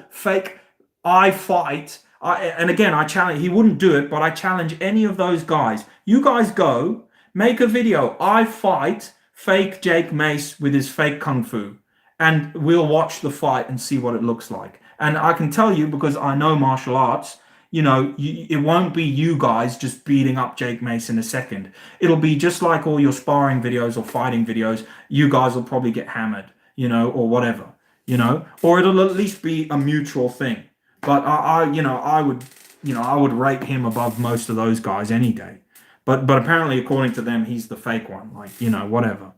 fake I fight. And again, I challenge, he wouldn't do it, but I challenge any of those guys. You guys go, make a video, I fight fake Jake Mace with his fake kung fu, and we'll watch the fight and see what it looks like. And I can tell you, because I know martial arts, you know, it won't be you guys just beating up Jake Mace in a second. It'll be just like all your sparring videos or fighting videos. You guys will probably get hammered, you know, or whatever, you know, or it'll at least be a mutual thing. But I would rate him above most of those guys any day. But apparently, according to them, he's the fake one. Like, you know, whatever.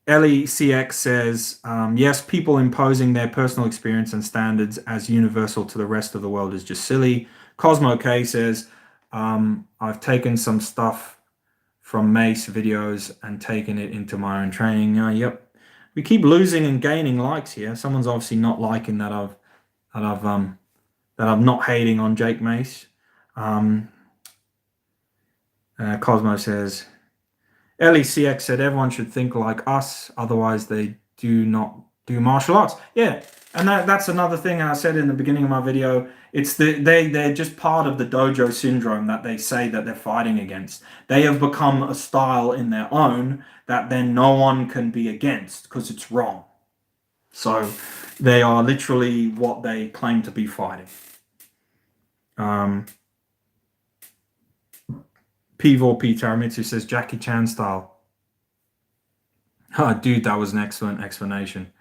LECX says, yes, people imposing their personal experience and standards as universal to the rest of the world is just silly. Cosmo K says, I've taken some stuff from Mace videos and taken it into my own training. Yep. We keep losing and gaining likes here. Someone's obviously not liking that I'm not hating on Jake Mace. Cosmo says, LECX said everyone should think like us, otherwise they do not do martial arts. Yeah, and that's another thing I said in the beginning of my video. It's they're just part of the dojo syndrome that they say that they're fighting against. They have become a style in their own that then no one can be against because it's wrong. So they are literally what they claim to be fighting. Pivor P. Taramitsu says, Jackie Chan style. Oh, dude, that was an excellent explanation.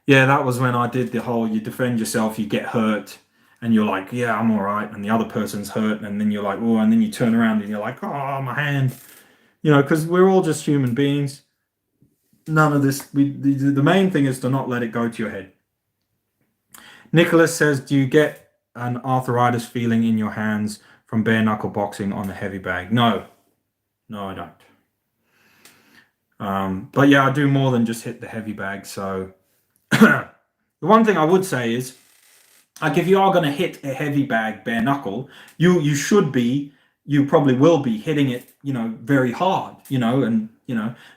Yeah, that was when I did the whole, you defend yourself, you get hurt, and you're like, yeah, I'm all right, and the other person's hurt, and then you're like, oh, and then you turn around and you're like, oh, my hand. You know, because we're all just human beings. None of this, the main thing is to not let it go to your head. Nicholas says, do you get an arthritis feeling in your hands from bare knuckle boxing on the heavy bag? No, I don't. But yeah, I do more than just hit the heavy bag. So the one thing I would say is, like, if you are going to hit a heavy bag bare knuckle, you should be, you probably will be hitting it, very hard,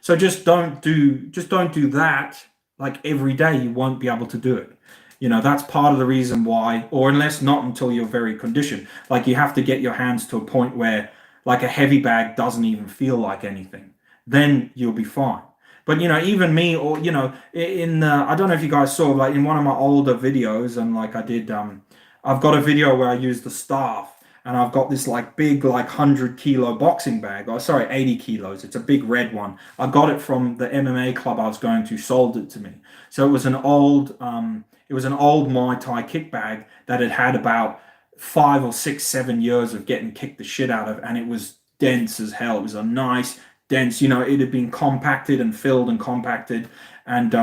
so just don't do that like every day. You won't be able to do it. That's part of the reason why, or unless not until you're very conditioned. Like, you have to get your hands to a point where, like, a heavy bag doesn't even feel like anything. Then you'll be fine. But even me, or in I don't know if you guys saw, like, in one of my older videos, and like I did, I've got a video where I used the staff, and I've got this like big, like, 100 kilo boxing bag. Oh, sorry, 80 kilos. It's a big red one. I got it from the MMA club I was going to, sold it to me. So it was an old Muay Thai kick bag that had about 5 or 6, 7 years of getting kicked the shit out of, and it was dense as hell. It was a nice dense, it had been compacted and filled and compacted. And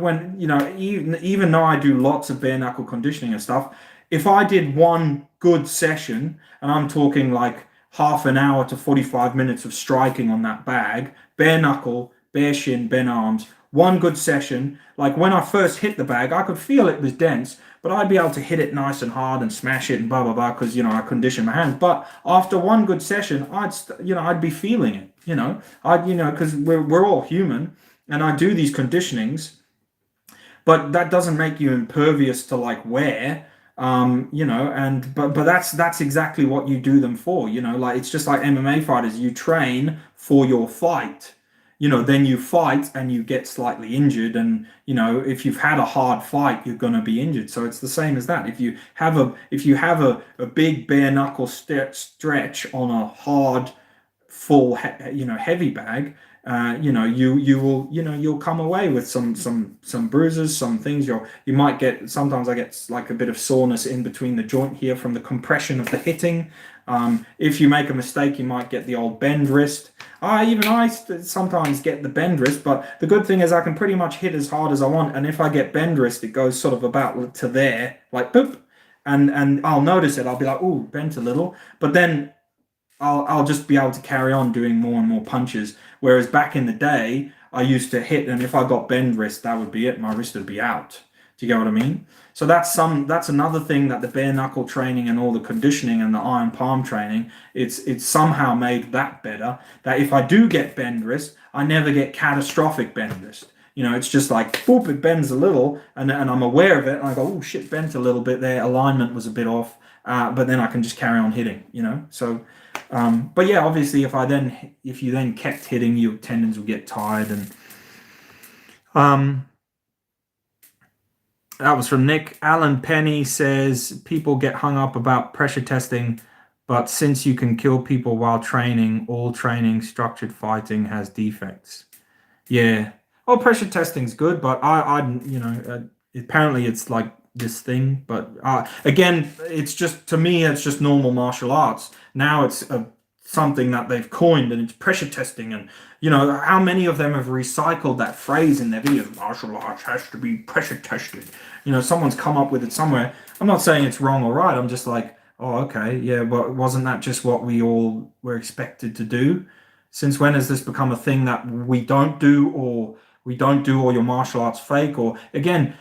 when even though I do lots of bare knuckle conditioning and stuff, if I did one good session, and I'm talking like half an hour to 45 minutes of striking on that bag, bare knuckle, bare shin, bare arms, one good session, like when I first hit the bag, I could feel it was dense, but I'd be able to hit it nice and hard and smash it and blah blah blah, because I condition my hands. But after one good session, I'd be feeling it. Because we're all human, and I do these conditionings, but that doesn't make you impervious to like wear. But that's exactly what you do them for. Like, it's just like MMA fighters. You train for your fight. Then you fight and you get slightly injured, and if you've had a hard fight, you're going to be injured. So it's the same as that. If you have a big bare knuckle stretch on a hard, full heavy bag, you'll come away with some bruises, some things. You might get, sometimes I get like a bit of soreness in between the joint here from the compression of the hitting. If you make a mistake, you might get the old bend wrist. I sometimes get the bend wrist, but the good thing is I can pretty much hit as hard as I want, and if I get bend wrist, it goes sort of about to there, like boop, and I'll notice it. I'll be like, ooh, bent a little, but then I'll just be able to carry on doing more and more punches. Whereas back in the day, I used to hit, and if I got bend wrist, that would be it. My wrist would be out. Do you get what I mean? So that's another thing that the bare knuckle training and all the conditioning and the iron palm training, it's somehow made that better. That if I do get bend wrist, I never get catastrophic bend wrist. It's just like, boop, it bends a little, and I'm aware of it, and I go, oh shit, bent a little bit there. Alignment was a bit off, but then I can just carry on hitting. So. But yeah, obviously, if you then kept hitting, your tendons will get tired. And that was from Nick. Alan Penny says people get hung up about pressure testing, but since you can kill people while training, all training, structured fighting has defects. Yeah. Well, pressure testing's good, but apparently it's like this thing. But again, it's just, to me, it's just normal martial arts. Now it's something that they've coined, and it's pressure testing. And how many of them have recycled that phrase in their videos? Martial arts has to be pressure tested. Someone's come up with it somewhere. I'm not saying it's wrong or right. I'm just like, oh, okay, yeah, but wasn't that just what we all were expected to do? Since when has this become a thing that we don't do, or your martial arts fake? Or again,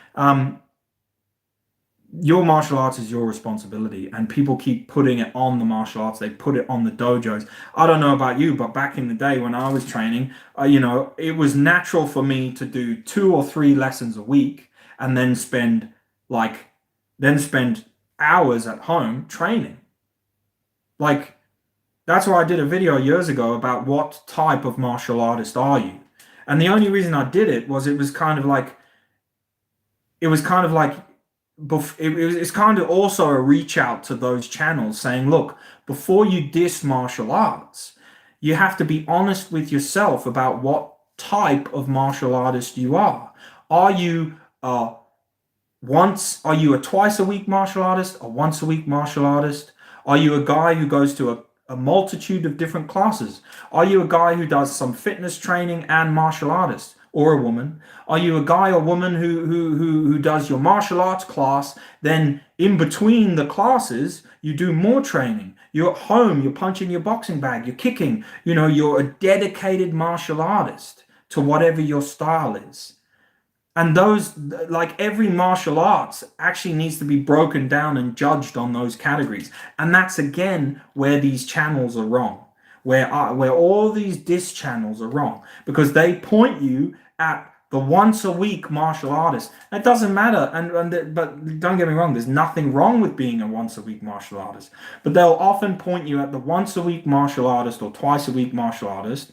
your martial arts is your responsibility, and people keep putting it on the martial arts. They put it on the dojos. I don't know about you, but back in the day when I was training, it was natural for me to do 2 or 3 lessons a week, and then spend hours at home training. Like, that's why I did a video years ago about what type of martial artist are you. And the only reason I did it was it's kind of also a reach out to those channels saying, look, before you diss martial arts, you have to be honest with yourself about what type of martial artist you are. Are you a twice a week martial artist, a once a week martial artist? Are you a guy who goes to a multitude of different classes? Are you a guy who does some fitness training and martial artists? or a woman? Are you a guy or woman who does your martial arts class, then in between the classes, you do more training? You're at home, you're punching your boxing bag, you're kicking, you're a dedicated martial artist to whatever your style is. And those, like every martial arts, actually needs to be broken down and judged on those categories. And that's again where these channels are wrong, where all these diss channels are wrong, because they point you at the once a week martial artist. It doesn't matter, but don't get me wrong, there's nothing wrong with being a once a week martial artist. But they'll often point you at the once a week martial artist or twice a week martial artist,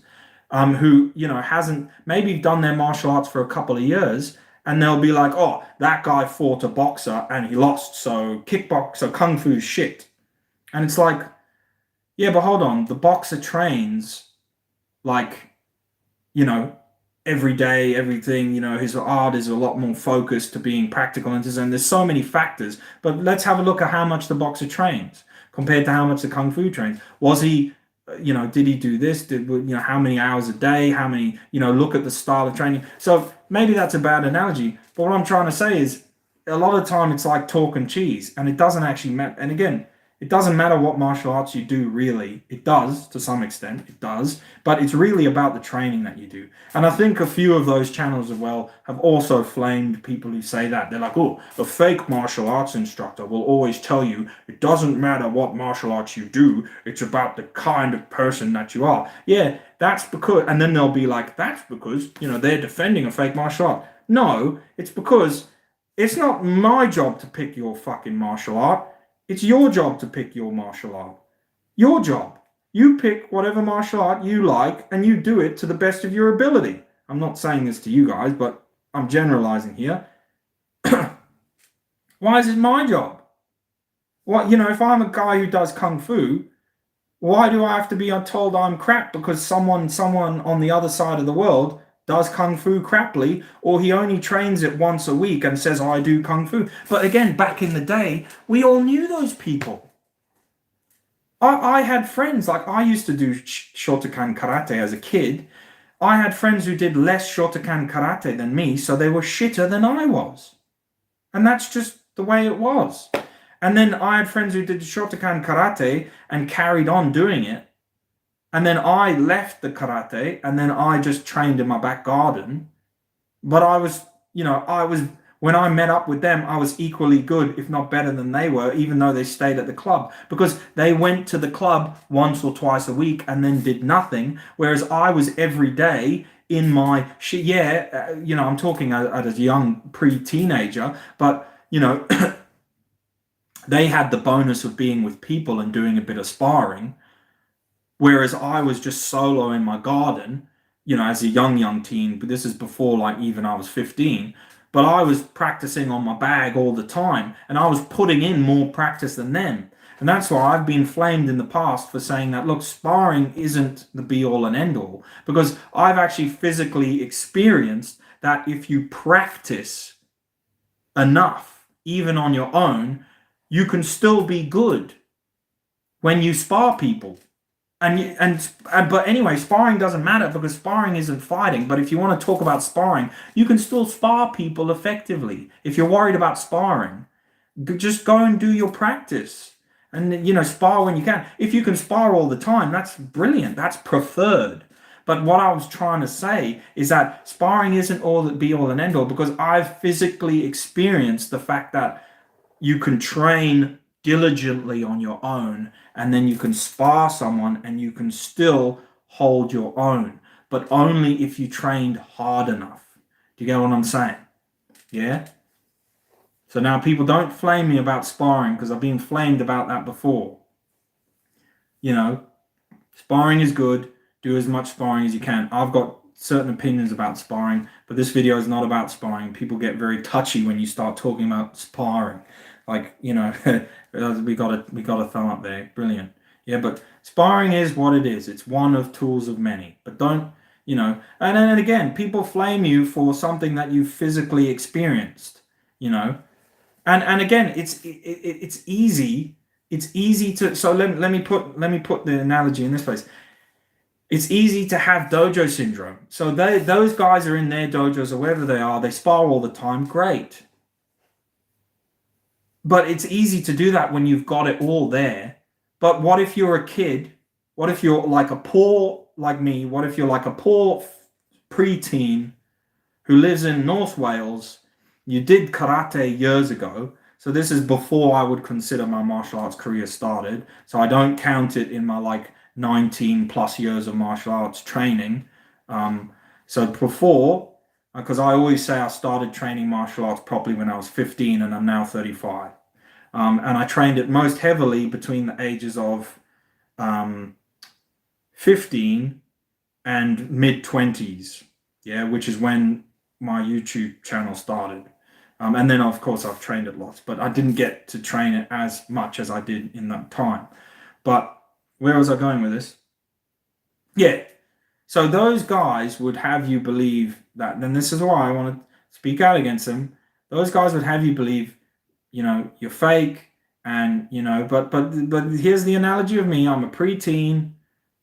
who hasn't maybe done their martial arts for a couple of years, and they'll be like, oh, that guy fought a boxer and he lost, so kickboxer kung fu shit. And it's like, yeah, but hold on, the boxer trains like, every day, everything, his art is a lot more focused to being practical, and there's so many factors. But let's have a look at how much the boxer trains compared to how much the kung fu trains. Was he did he do this? How many hours a day? How many, look at the style of training. So maybe that's a bad analogy. But what I'm trying to say is a lot of the time it's like talk and cheese, and it doesn't actually matter. And again, it doesn't matter what martial arts you do, really. It does, to some extent, it does. But it's really about the training that you do. And I think a few of those channels as well have also flamed people who say that. They're like, oh, a fake martial arts instructor will always tell you it doesn't matter what martial arts you do. It's about the kind of person that you are. Yeah, that's because, and then they'll be like, that's because, they're defending a fake martial art. No, it's because it's not my job to pick your fucking martial art. It's your job to pick your martial art. Your job. You pick whatever martial art you like and you do it to the best of your ability. I'm not saying this to you guys, but I'm generalizing here. Why is it my job? If I'm a guy who does kung fu, why do I have to be told I'm crap because someone on the other side of the world does kung fu craply, or he only trains it once a week and says, oh, I do kung fu? But again, back in the day, we all knew those people. I had friends, like I used to do Shotokan karate as a kid. I had friends who did less Shotokan karate than me, so they were shitter than I was. And that's just the way it was. And then I had friends who did Shotokan karate and carried on doing it. And then I left the karate and then I just trained in my back garden. But I was, when I met up with them, I was equally good, if not better than they were, even though they stayed at the club, because they went to the club once or twice a week and then did nothing. Whereas I was every day in my shit. Yeah, I'm talking as a young pre-teenager, but, they had the bonus of being with people and doing a bit of sparring. Whereas I was just solo in my garden, as a young teen, but this is before like even I was 15, but I was practicing on my bag all the time and I was putting in more practice than them. And that's why I've been flamed in the past for saying that, look, sparring isn't the be all and end all, because I've actually physically experienced that if you practice enough, even on your own, you can still be good when you spar people. But anyway, sparring doesn't matter because sparring isn't fighting. But if you want to talk about sparring, you can still spar people effectively. If you're worried about sparring, just go and do your practice and, spar when you can. If you can spar all the time, that's brilliant. That's preferred. But what I was trying to say is that sparring isn't all that be all and end all, because I've physically experienced the fact that you can train diligently on your own, and then you can spar someone and you can still hold your own, but only if you trained hard enough. Do you get what I'm saying? Yeah? So now people don't flame me about sparring, because I've been flamed about that before. Sparring is good. Do as much sparring as you can. I've got certain opinions about sparring, but this video is not about sparring. People get very touchy when you start talking about sparring. Like, we got a thumb up there. Brilliant. Yeah, but sparring is what it is. It's one of tools of many. But don't, and then again, people flame you for something that you physically experienced, And again, it's easy. It's easy to, so let me put the analogy in this place. it's easy to have dojo syndrome. So those guys are in their dojos or wherever they are, they spar all the time, great. But it's easy to do that when you've got it all there. But what if you're a kid? What if you're like a poor, like me? What if you're like a poor preteen who lives in North Wales? You did karate years ago. So this is before I would consider my martial arts career started. So I don't count it in my like 19 plus years of martial arts training. So before, because I always say I started training martial arts properly when I was 15 and I'm now 35. And I trained it most heavily between the ages of 15 and mid 20s, yeah, which is when my YouTube channel started. And then, of course, I've trained it lots, but I didn't get to train it as much as I did in that time. But where was I going with this? Yeah. So those guys would have you believe that, then this is why I want to speak out against them. Those guys would have you believe, you're fake, and but here's the analogy of me. I'm a preteen.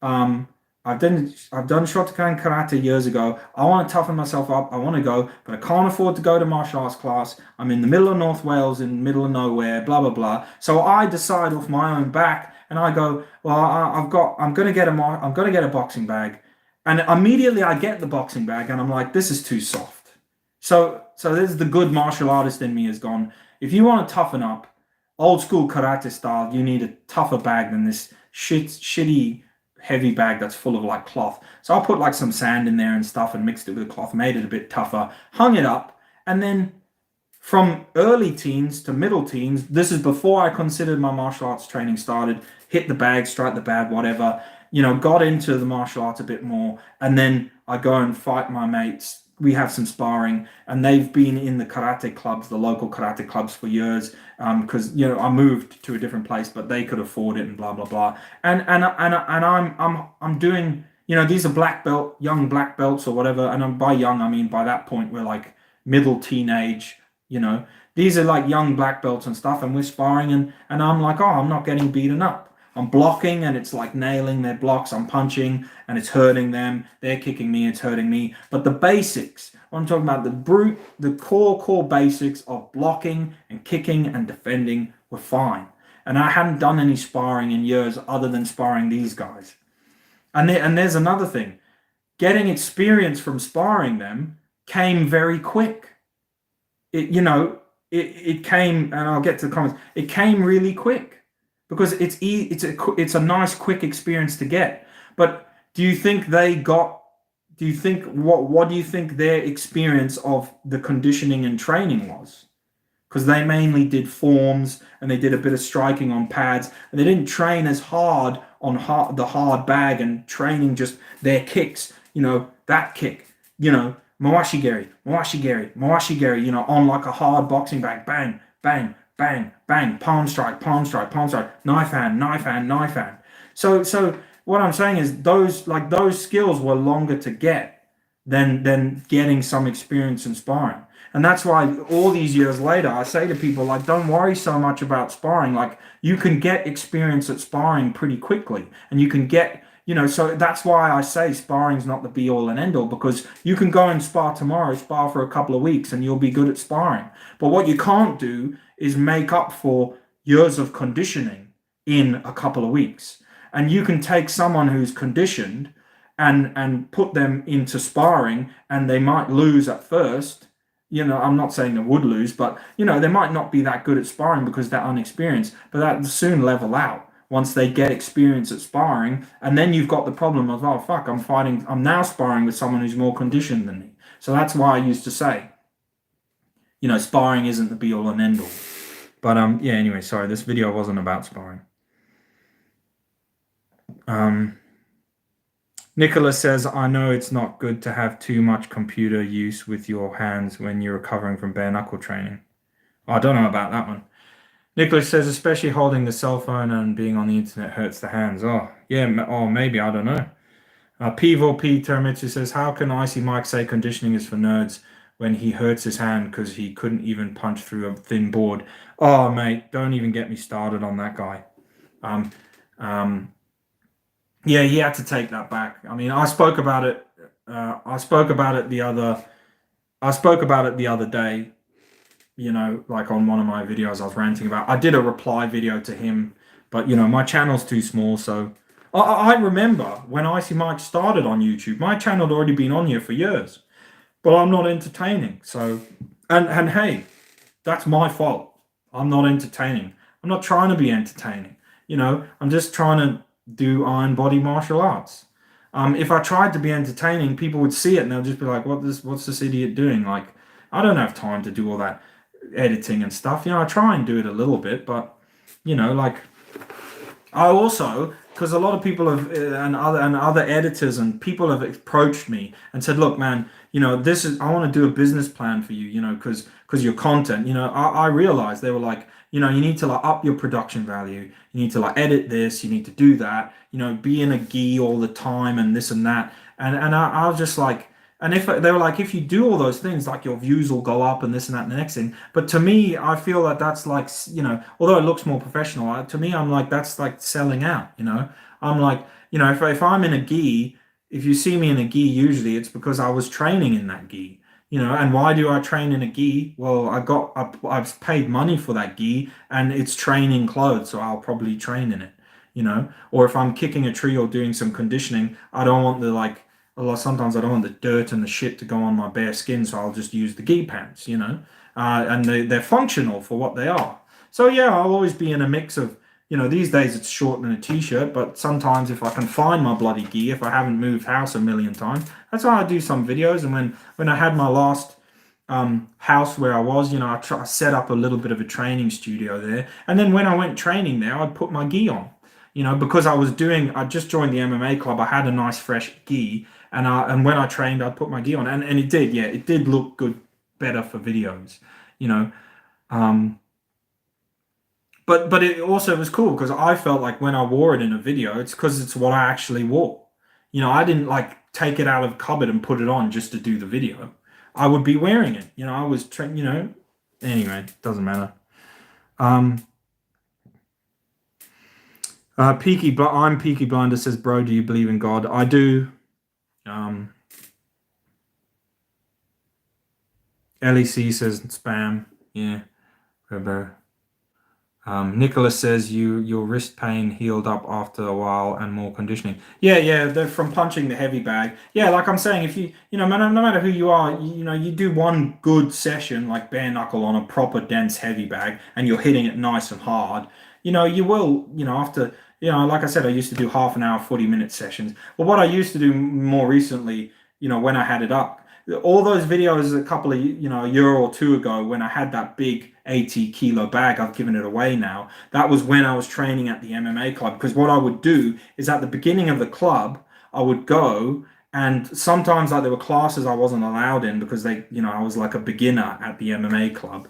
I've done Shotokan karate years ago. I want to toughen myself up. I want to go, but I can't afford to go to martial arts class. I'm in the middle of North Wales, in the middle of nowhere, blah blah blah. So I decide off my own back, and I go, well, I'm gonna get a boxing bag, and immediately I get the boxing bag, and I'm like, this is too soft. So this is the good martial artist in me has gone. If you want to toughen up, old school karate style, you need a tougher bag than this shitty heavy bag that's full of like cloth. So I put like some sand in there and stuff and mixed it with the cloth, made it a bit tougher, hung it up, and then from early teens to middle teens, this is before I considered my martial arts training started, hit the bag, strike the bag, whatever, got into the martial arts a bit more, and then I go and fight my mates. We have some sparring, and they've been in the karate clubs, the local karate clubs, for years. Because I moved to a different place, but they could afford it, and blah blah blah. And I'm doing, these are young black belts or whatever. And by young, I mean by that point we're like middle teenage. These are like young black belts and stuff, and we're sparring, and I'm like, oh, I'm not getting beaten up. I'm blocking, and it's like nailing their blocks. I'm punching, and it's hurting them. They're kicking me, it's hurting me. But the basics, what I'm talking about, the core basics of blocking and kicking and defending were fine. And I hadn't done any sparring in years other than sparring these guys. And there's another thing. Getting experience from sparring them came very quick. It came, and I'll get to the comments, it came really quick. Because it's a nice quick experience to get. But do you think what do you think their experience of the conditioning and training was? Because they mainly did forms, and they did a bit of striking on pads, and they didn't train as hard on the hard bag and training just their kicks, that kick, Mawashigeri, on like a hard boxing bag, bang, bang, bang, bang, palm strike, knife hand. So what I'm saying is those skills were longer to get than getting some experience in sparring. And that's why all these years later, I say to people, like, don't worry so much about sparring. Like, you can get experience at sparring pretty quickly, and you can get, so that's why I say sparring's not the be all and end all, because you can go and spar tomorrow, spar for a couple of weeks, and you'll be good at sparring. But what you can't do is make up for years of conditioning in a couple of weeks. And you can take someone who's conditioned and put them into sparring, and they might lose at first. I'm not saying they would lose, but they might not be that good at sparring because they're unexperienced, but that will soon level out once they get experience at sparring. And then you've got the problem of, oh fuck, I'm now sparring with someone who's more conditioned than me. So that's why I used to say, sparring isn't the be all and end all. But yeah, anyway, sorry, this video wasn't about sparring. Nicholas says, I know it's not good to have too much computer use with your hands when you're recovering from bare knuckle training. I don't know about that one. Nicholas says, especially holding the cell phone and being on the internet hurts the hands. Oh, yeah, or maybe, I don't know. Pivo P. Termitsu says, how can Icy Mike say conditioning is for nerds when he hurts his hand because he couldn't even punch through a thin board? Oh, mate, don't even get me started on that guy. Yeah, he had to take that back. I mean, I spoke about it. I spoke about it the other. I spoke about it the other day. Like on one of my videos, I was ranting about. I did a reply video to him, but my channel's too small. So I remember when Icy Mike started on YouTube, my channel had already been on here for years, but I'm not entertaining. So, and hey, that's my fault. I'm not entertaining. I'm not trying to be entertaining. I'm just trying to do iron body martial arts. If I tried to be entertaining, people would see it and they'll just be like, what's this idiot doing? Like, I don't have time to do all that editing and stuff. I try and do it a little bit, but like I also, because a lot of people have and other editors and people have approached me and said, "Look, man, this is I want to do a business plan for you, because your content, I realized they were like, you need to like up your production value, you need to like edit this, you need to do that, be in a gi all the time and this and that, and I was just like." And if they were like, if you do all those things, like your views will go up and this and that and the next thing. But to me, I feel that that's like, although it looks more professional, to me, I'm like, that's like selling out. I'm like, if I'm in a gi, if you see me in a gi, usually it's because I was training in that gi. And why do I train in a gi? Well, I've paid money for that gi and it's training clothes, so I'll probably train in it. Or if I'm kicking a tree or doing some conditioning, I don't want the like a lot sometimes I don't want the dirt and the shit to go on my bare skin, so I'll just use the gi pants. And they're functional for what they are. So yeah, I'll always be in a mix of, these days it's short than a t-shirt, but sometimes if I can find my bloody gi, if I haven't moved house a million times, that's why I do some videos. And when I had my last house where I was, I set up a little bit of a training studio there, and then when I went training there, I'd put my gi on. Because I just joined the MMA club. I had a nice fresh gi, and when I trained, I'd put my gi on, and it did look good, better for videos, you know. Um, but it also was cool because I felt like when I wore it in a video, it's because it's what I actually wore. I didn't like take it out of the cupboard and put it on just to do the video. I would be wearing it. I was trained. Anyway, doesn't matter. Um, I'm Peaky Blinder says, bro, do you believe in God? I do. Um, LEC says spam. Yeah, whatever. Nicholas says your wrist pain healed up after a while and more conditioning. Yeah, yeah, they're from punching the heavy bag. Yeah, like I'm saying, if no matter who you are, you do one good session like bare knuckle on a proper dense heavy bag, and you're hitting it nice and hard. You will, after, like I said, I used to do half an hour, 40-minute sessions. But what I used to do more recently, when I had it up, all those videos a couple of a year or two ago when I had that big 80-kilo bag, I've given it away now. That was when I was training at the MMA club, because what I would do is at the beginning of the club I would go, and sometimes like there were classes I wasn't allowed in because I was like a beginner at the MMA club.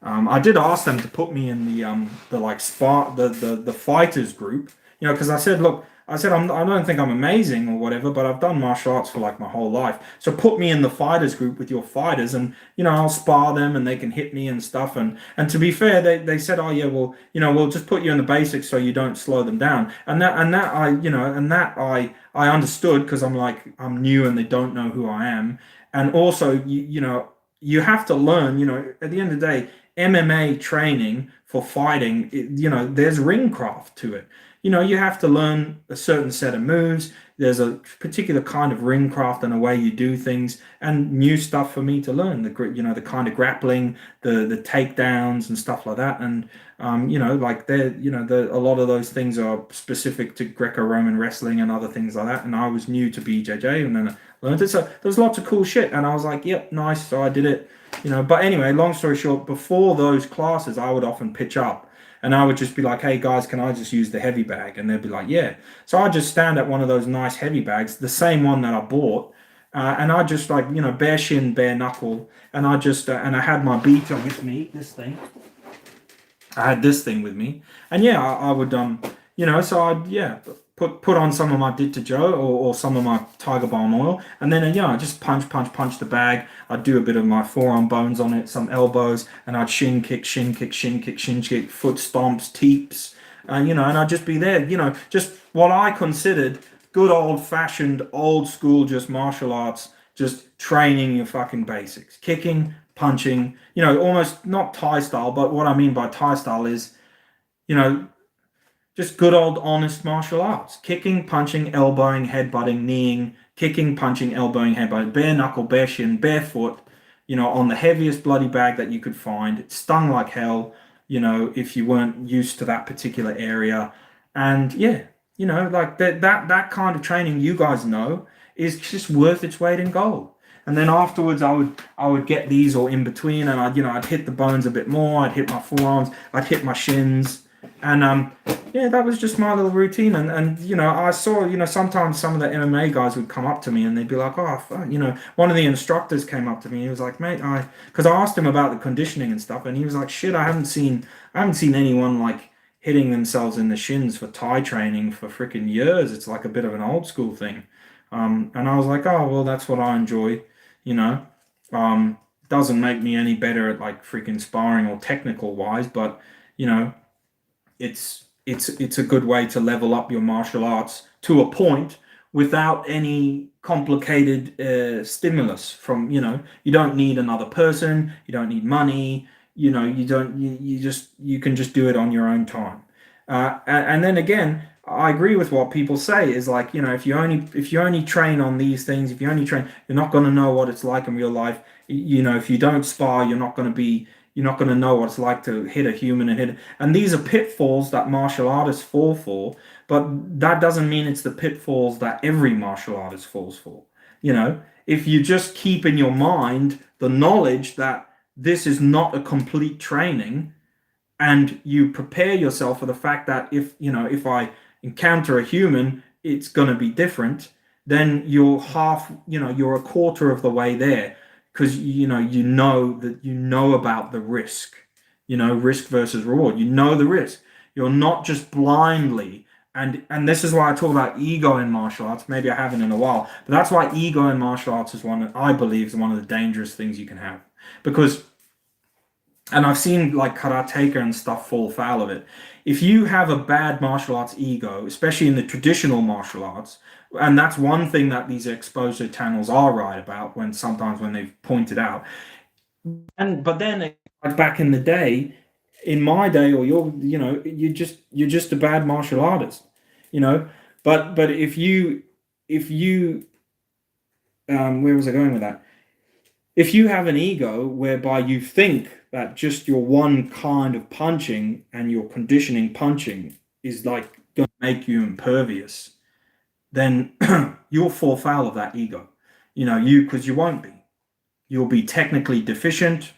I did ask them to put me in the like spar the fighters group, because I said, look, I don't think I'm amazing or whatever, but I've done martial arts for like my whole life. So put me in the fighters group with your fighters, and I'll spar them, and they can hit me and stuff. And to be fair, they said, oh yeah, well, we'll just put you in the basics so you don't slow them down. And that I understood, because I'm like, I'm new and they don't know who I am. And also, you have to learn. At the end of the day, MMA training for fighting, there's ring craft to it. You have to learn a certain set of moves. There's a particular kind of ring craft and a way you do things, and new stuff for me to learn. The kind of grappling, the takedowns and stuff like that. And like a lot of those things are specific to Greco-Roman wrestling and other things like that. And I was new to BJJ, and then I learned it. So there's lots of cool shit, and I was like, yep, nice. So I did it. But anyway, long story short, before those classes, I would often pitch up. And I would just be like, hey guys, can I just use the heavy bag? And they'd be like, yeah. So I just stand at one of those nice heavy bags, the same one that I bought. And I just like, bare shin, bare knuckle. And and I had my beater with me, this thing. I had this thing with me. And yeah, I would, so I'd, yeah, put on some of my Dit to Joe, or some of my Tiger Balm oil. And then, I just punch the bag. I'd do a bit of my forearm bones on it, some elbows, and I'd shin kick, foot stomps, teeps, you know, and I'd just be there, you know, just what I considered good old-fashioned, old school, just martial arts, just training your fucking basics, kicking, punching, you know, almost not Thai style, but what I mean by Thai style is, you know, just good old honest martial arts. Kicking, punching, elbowing, headbutting, kneeing, kicking, punching, elbowing, headbutting, bare knuckle, bare shin, barefoot, you know, on the heaviest bloody bag that you could find. It stung like hell, you know, if you weren't used to that particular area. And yeah, you know, like that kind of training, you guys know, is just worth its weight in gold. And then afterwards, I would get these or in between, and I'd hit the bones a bit more. I'd hit my forearms. I'd hit my shins, and yeah, that was just my little routine. And you know, I saw, you know, sometimes some of the MMA guys would come up to me and they'd be like, oh, fuck, you know, one of the instructors came up to me. He was like, mate, because I asked him about the conditioning and stuff, and he was like, shit, I haven't seen anyone like hitting themselves in the shins for Thai training for freaking years. It's like a bit of an old school thing. And I was like, oh, well, that's what I enjoy, you know. Doesn't make me any better at like freaking sparring or technical wise, but you know, it's a good way to level up your martial arts to a point without any complicated stimulus from, you know, you don't need another person, you don't need money, you know, you can just do it on your own time. And then again, I agree with what people say is like, you know, if you only train on these things, if you only train, you're not going to know what it's like in real life. You know, if you don't spar, you're not going to know what it's like to hit a human and hit it. And these are pitfalls that martial artists fall for, but that doesn't mean it's the pitfalls that every martial artist falls for. You know, if you just keep in your mind the knowledge that this is not a complete training, and you prepare yourself for the fact that if I encounter a human, it's going to be different, then you're a quarter of the way there, because you know about the risk, risk versus reward. You know the risk. You're not just blindly, and this is why I talk about ego in martial arts. Maybe I haven't in a while, but that's why ego in martial arts is I believe is one of the dangerous things you can have, because, and I've seen like karateka and stuff fall foul of it. If you have a bad martial arts ego, especially in the traditional martial arts, and that's one thing that these exposure channels are right about, when they've pointed out. But then, like back in the day, in my day, or you're just a bad martial artist, you know. But if you where was I going with that? If you have an ego whereby you think that just your one kind of punching and your conditioning punching is like going to make you impervious, then you'll fall foul of that ego. Because you won't be. You'll be technically deficient.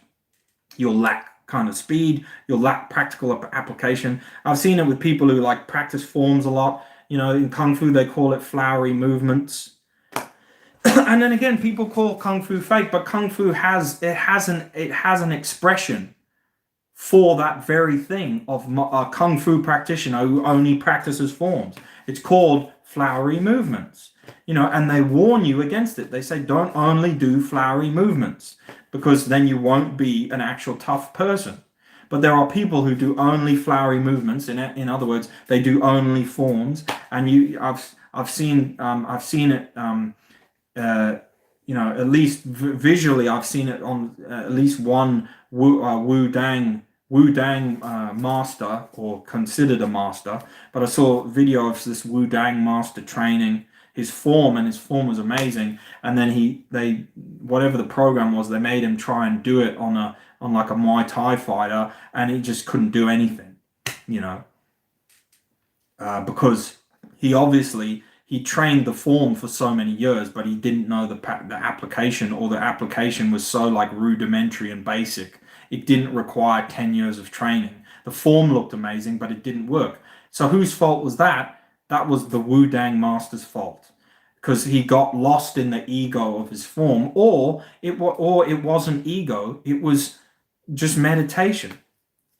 You'll lack kind of speed. You'll lack practical application. I've seen it with people who like practice forms a lot. In Kung Fu, they call it flowery movements. And then again, people call Kung Fu fake, but Kung Fu has an expression for that very thing of a Kung Fu practitioner who only practices forms. It's called flowery movements, and they warn you against it. They say, don't only do flowery movements, because then you won't be an actual tough person. But there are people who do only flowery movements. In other words, they do only forms. And I've seen it. At least visually, I've seen it on at least one Wu Dang master, or considered a master. But I saw a video of this Wu Dang master training his form, and his form was amazing. And then whatever the program was, they made him try and do it on like a Muay Thai fighter, and he just couldn't do anything, because he trained the form for so many years, but he didn't know the application, or the application was so like rudimentary and basic. It didn't require 10 years of training. The form looked amazing, but it didn't work. So whose fault was that? That was the Wu Dang master's fault, because he got lost in the ego of his form, or it wasn't ego. It was just meditation.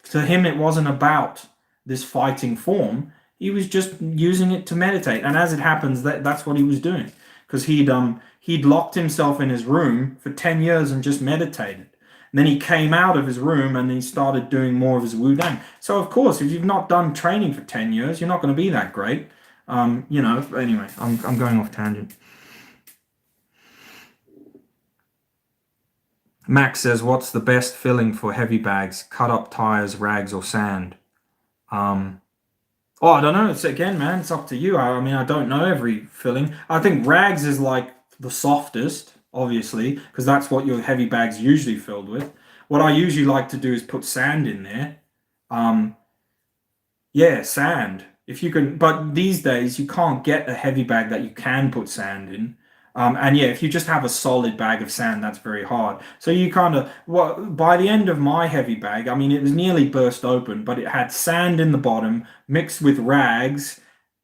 To him, it wasn't about this fighting form. He was just using it to meditate, and as it happens, that's what he was doing, because he'd locked himself in his room for 10 years and just meditated. And then he came out of his room and he started doing more of his Wudang. So of course, if you've not done training for 10 years, you're not going to be that great. Anyway, I'm going off tangent. Max says, what's the best filling for heavy bags? Cut up tires, rags, or sand? Oh, I don't know. It's again, man, it's up to you. I mean, I don't know every filling. I think rags is like the softest, obviously, because that's what your heavy bag's usually filled with. What I usually like to do is put sand in there. Um, yeah, sand. If you can, but these days you can't get a heavy bag that you can put sand in. And yeah, if you just have a solid bag of sand, that's very hard. So you kind of, well, by the end of my heavy bag, I mean, it was nearly burst open, but it had sand in the bottom mixed with rags,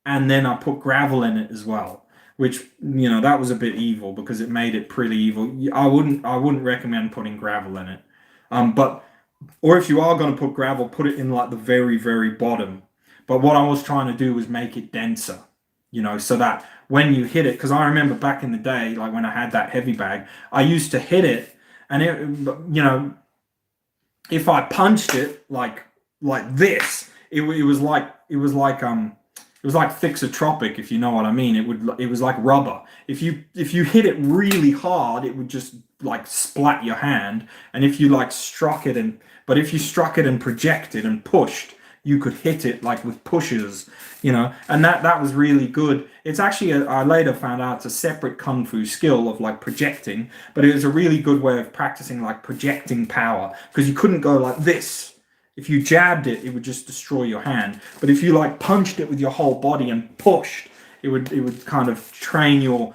and then I put gravel in it as well, which, that was a bit evil because it made it pretty evil. I wouldn't recommend putting gravel in it. But or if you are going to put gravel, put it in like the very, very bottom. But what I was trying to do was make it denser, so that when you hit it, because I remember back in the day, like when I had that heavy bag, I used to hit it, and if I punched it like this, it was like thixotropic, if you know what I mean. It was like rubber. If you hit it really hard, it would just like splat your hand. And if you like but if you struck it and projected and pushed, you could hit it like with pushes, and that was really good. It's actually I later found out it's a separate kung fu skill of like projecting, but it was a really good way of practicing like projecting power, because you couldn't go like this. If you jabbed it, it would just destroy your hand. But if you like punched it with your whole body and pushed, it would kind of train your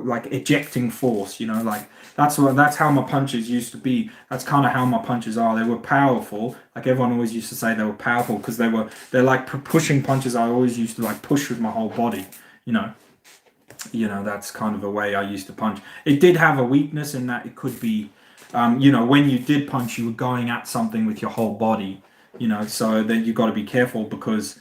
like ejecting force. Like that's how my punches used to be. That's kind of how my punches are. They were powerful. Like everyone always used to say they were powerful because they're like pushing punches. I always used to like push with my whole body. That's kind of the way I used to punch. It did have a weakness in that it could be. When you did punch, you were going at something with your whole body, so then you got to be careful because,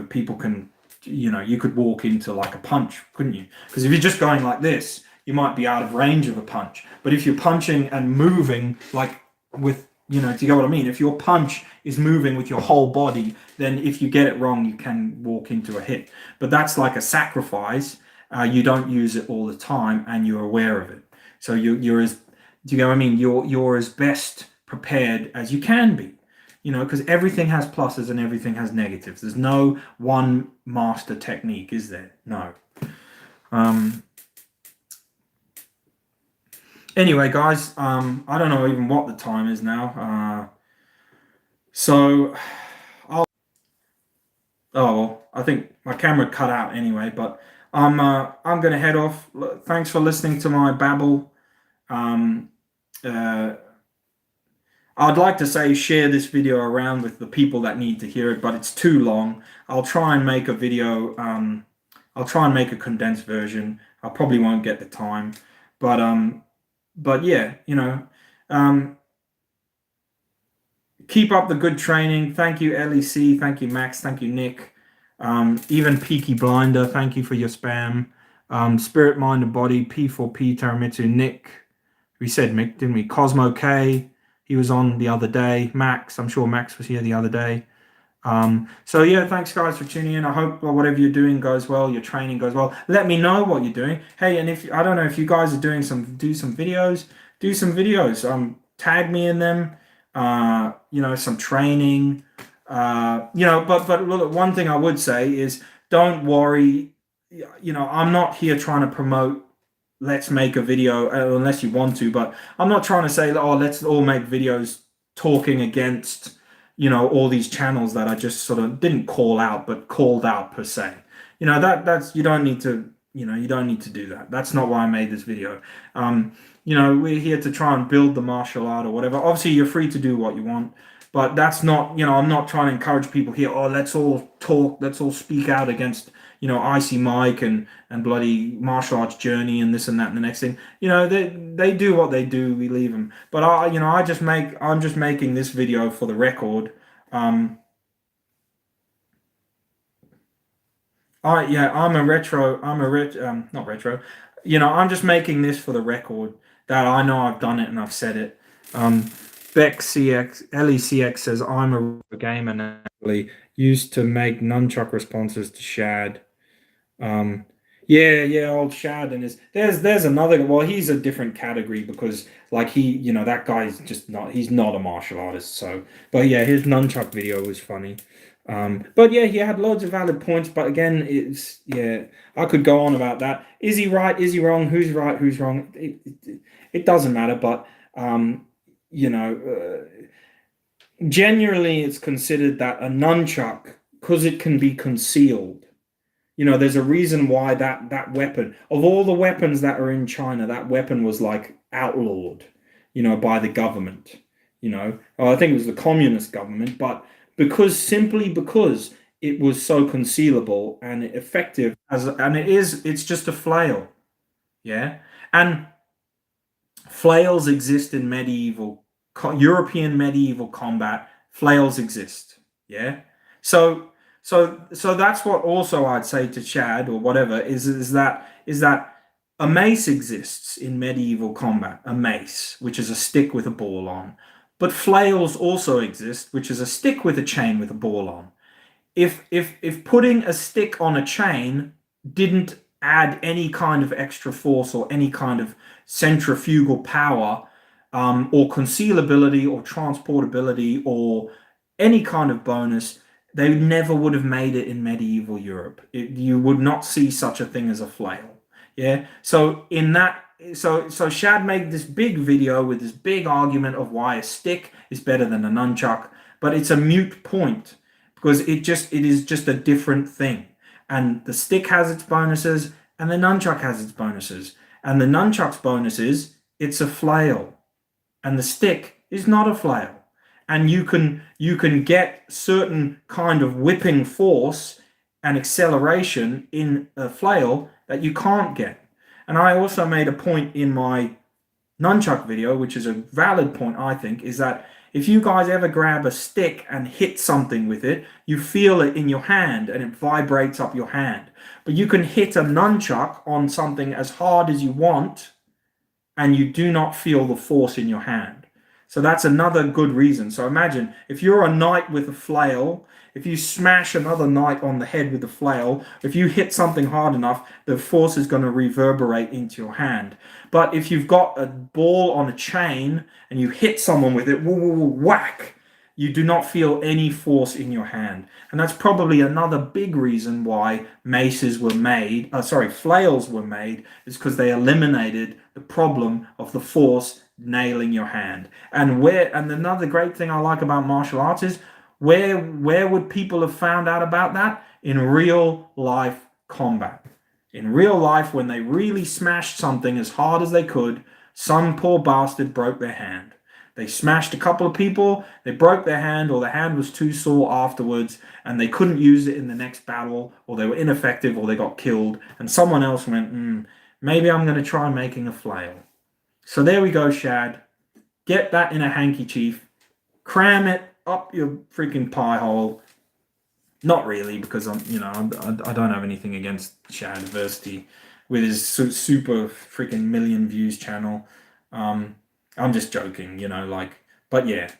people can, you could walk into like a punch, couldn't you? Because if you're just going like this, you might be out of range of a punch. But if you're punching and moving like with, do you get what I mean? If your punch is moving with your whole body, then if you get it wrong, you can walk into a hit. But that's like a sacrifice. You don't use it all the time and you're aware of it. So you're as do you know what I mean? You're as best prepared as you can be, because everything has pluses and everything has negatives. There's no one master technique, is there? No. Anyway, guys, I don't know even what the time is now. So oh well, I think my camera cut out anyway, but I'm gonna head off. Thanks for listening to my babble. I'd like to say share this video around with the people that need to hear it, but it's too long. I'll try and make a video. I'll try and make a condensed version. I probably won't get the time, but yeah, keep up the good training. Thank you, LEC. Thank you, Max. Thank you, Nick. Even Peaky Blinder. Thank you for your spam. Spirit, Mind, and Body. P4P, Taramitsu, Nick. We said Mick, didn't we? Cosmo K. He was on the other day. Max, I'm sure Max was here the other day. So yeah, thanks guys for tuning in. I hope whatever you're doing goes well, your training goes well. Let me know what you're doing. Hey, and if I don't know if you guys are doing do some videos. Tag me in them. Some training. But look, one thing I would say is don't worry. I'm not here trying to promote let's make a video unless you want to, but I'm not trying to say let's all make videos talking against all these channels that I just sort of didn't call out but called out per se. That's you don't need to do that. That's not why I made this video. We're here to try and build the martial art or whatever. Obviously you're free to do what you want, but that's not, I'm not trying to encourage people here, let's all talk, let's all speak out against Icy Mike and bloody martial arts journey and this and that and the next thing. They do what they do, we leave them. But I'm just making this video for the record. I'm not retro. I'm just making this for the record That I know I've done it and I've said it. Beck CX LECX says I'm a gamer now. Used to make nunchuck responses to Shad. Yeah, old Shad and his there's another. Well, he's a different category because like that guy's just not. He's not a martial artist. So, but yeah, his nunchuck video was funny. But yeah, he had loads of valid points. But again, I could go on about that. Is he right? Is he wrong? Who's right? Who's wrong? It doesn't matter. But you know, generally, it's considered that a nunchuck, because it can be concealed. There's a reason why that weapon, of all the weapons that are in China, that weapon was like outlawed, by the government. I think it was the communist government, but simply because it was so concealable and effective it's just a flail. Yeah. And flails exist in European medieval combat. Flails exist. Yeah. So that's what also I'd say to Chad or whatever is that a mace exists in medieval combat, a mace, which is a stick with a ball on. But flails also exist, which is a stick with a chain with a ball on. If putting a stick on a chain didn't add any kind of extra force or any kind of centrifugal power, or concealability or transportability or any kind of bonus, they never would have made it in medieval Europe. You would not see such a thing as a flail. Yeah. So Shad made this big video with this big argument of why a stick is better than a nunchuck, but it's a moot point because it is just a different thing. And the stick has its bonuses and the nunchuck has its bonuses. And the nunchuck's bonuses, it's a flail. And the stick is not a flail. And you can get certain kind of whipping force and acceleration in a flail that you can't get. And I also made a point in my nunchuck video, which is a valid point, I think, is that if you guys ever grab a stick and hit something with it, you feel it in your hand and it vibrates up your hand. But you can hit a nunchuck on something as hard as you want and you do not feel the force in your hand. So that's another good reason. So imagine if you're a knight with a flail, if you smash another knight on the head with a flail, if you hit something hard enough, the force is going to reverberate into your hand. But if you've got a ball on a chain and you hit someone with it, whack, you do not feel any force in your hand. And that's probably another big reason why flails were made, is because they eliminated the problem of the force nailing your hand. And another great thing I like about martial arts is where would people have found out about that? In real life combat. In real life, when they really smashed something as hard as they could, some poor bastard broke their hand. They smashed a couple of people, they broke their hand, or their hand was too sore afterwards, and they couldn't use it in the next battle, or they were ineffective, or they got killed, and someone else went, maybe I'm going to try making a flail. So there we go, Shad. Get that in a hanky, chief. Cram it up your freaking pie hole. Not really, because I don't have anything against Shad Adversity with his super freaking million views channel. I'm just joking, but yeah.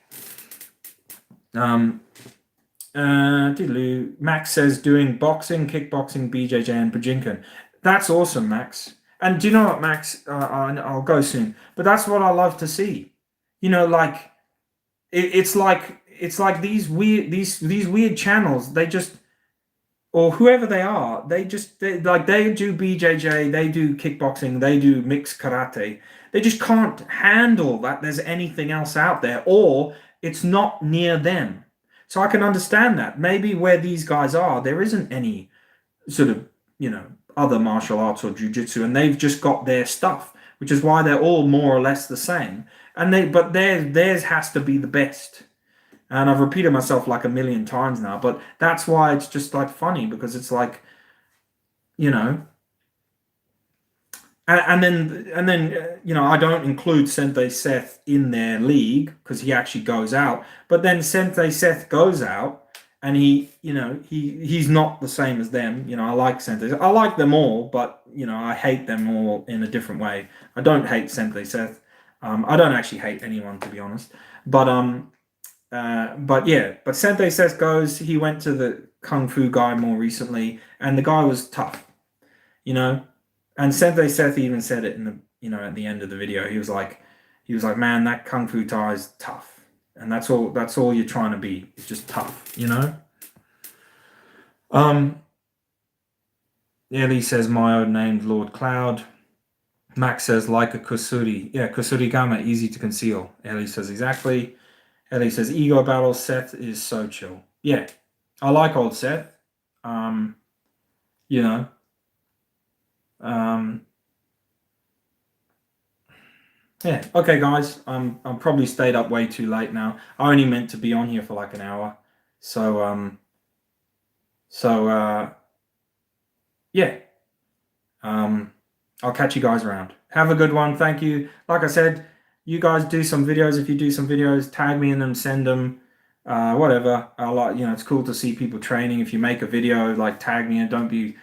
Max says doing boxing, kickboxing, BJJ, and Bajinkan. That's awesome, Max. And do you know what, Max? I'll go soon. But that's what I love to see. It's like these weird channels. They just, or whoever they are, they do BJJ, they do kickboxing, they do mixed karate. They just can't handle that there's anything else out there, or it's not near them. So I can understand that. Maybe where these guys are, there isn't any sort of, other martial arts or jiu-jitsu, and they've just got their stuff, which is why they're all more or less the same. But theirs has to be the best. And I've repeated myself like a million times now, but that's why it's just like funny, because it's like, and then I don't include Sensei Seth in their league because he actually goes out. But then Sensei Seth goes out and he's not the same as them. I like Sensei. I like them all, but I hate them all in a different way. I don't hate Sensei Seth. I don't actually hate anyone, to be honest. But yeah, but Sensei Seth goes. He went to the Kung Fu guy more recently, and the guy was tough. And Sensei Seth even said it in the at the end of the video. He was like, man, that Kung Fu Thai is tough. And that's all you're trying to be. It's just tough, Ellie says my own named Lord Cloud. Max says like a kusuri. Yeah, kusuri gama, easy to conceal. Ellie says exactly. Ellie says ego battle. Seth is so chill. Yeah, I like old Seth. You know. Yeah. Okay, guys. I'm probably stayed up way too late now. I only meant to be on here for like an hour. So yeah. I'll catch you guys around. Have a good one. Thank you. Like I said, you guys do some videos. If you do some videos, tag me in them, send them, whatever. I like, it's cool to see people training. If you make a video, like tag me, and don't be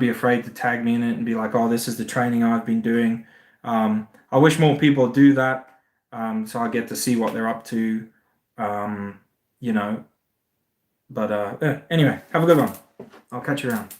afraid to tag me in it and be like, oh, this is the training I've been doing. I wish more people do that, so I get to see what they're up to. But anyway, have a good one. I'll catch you around.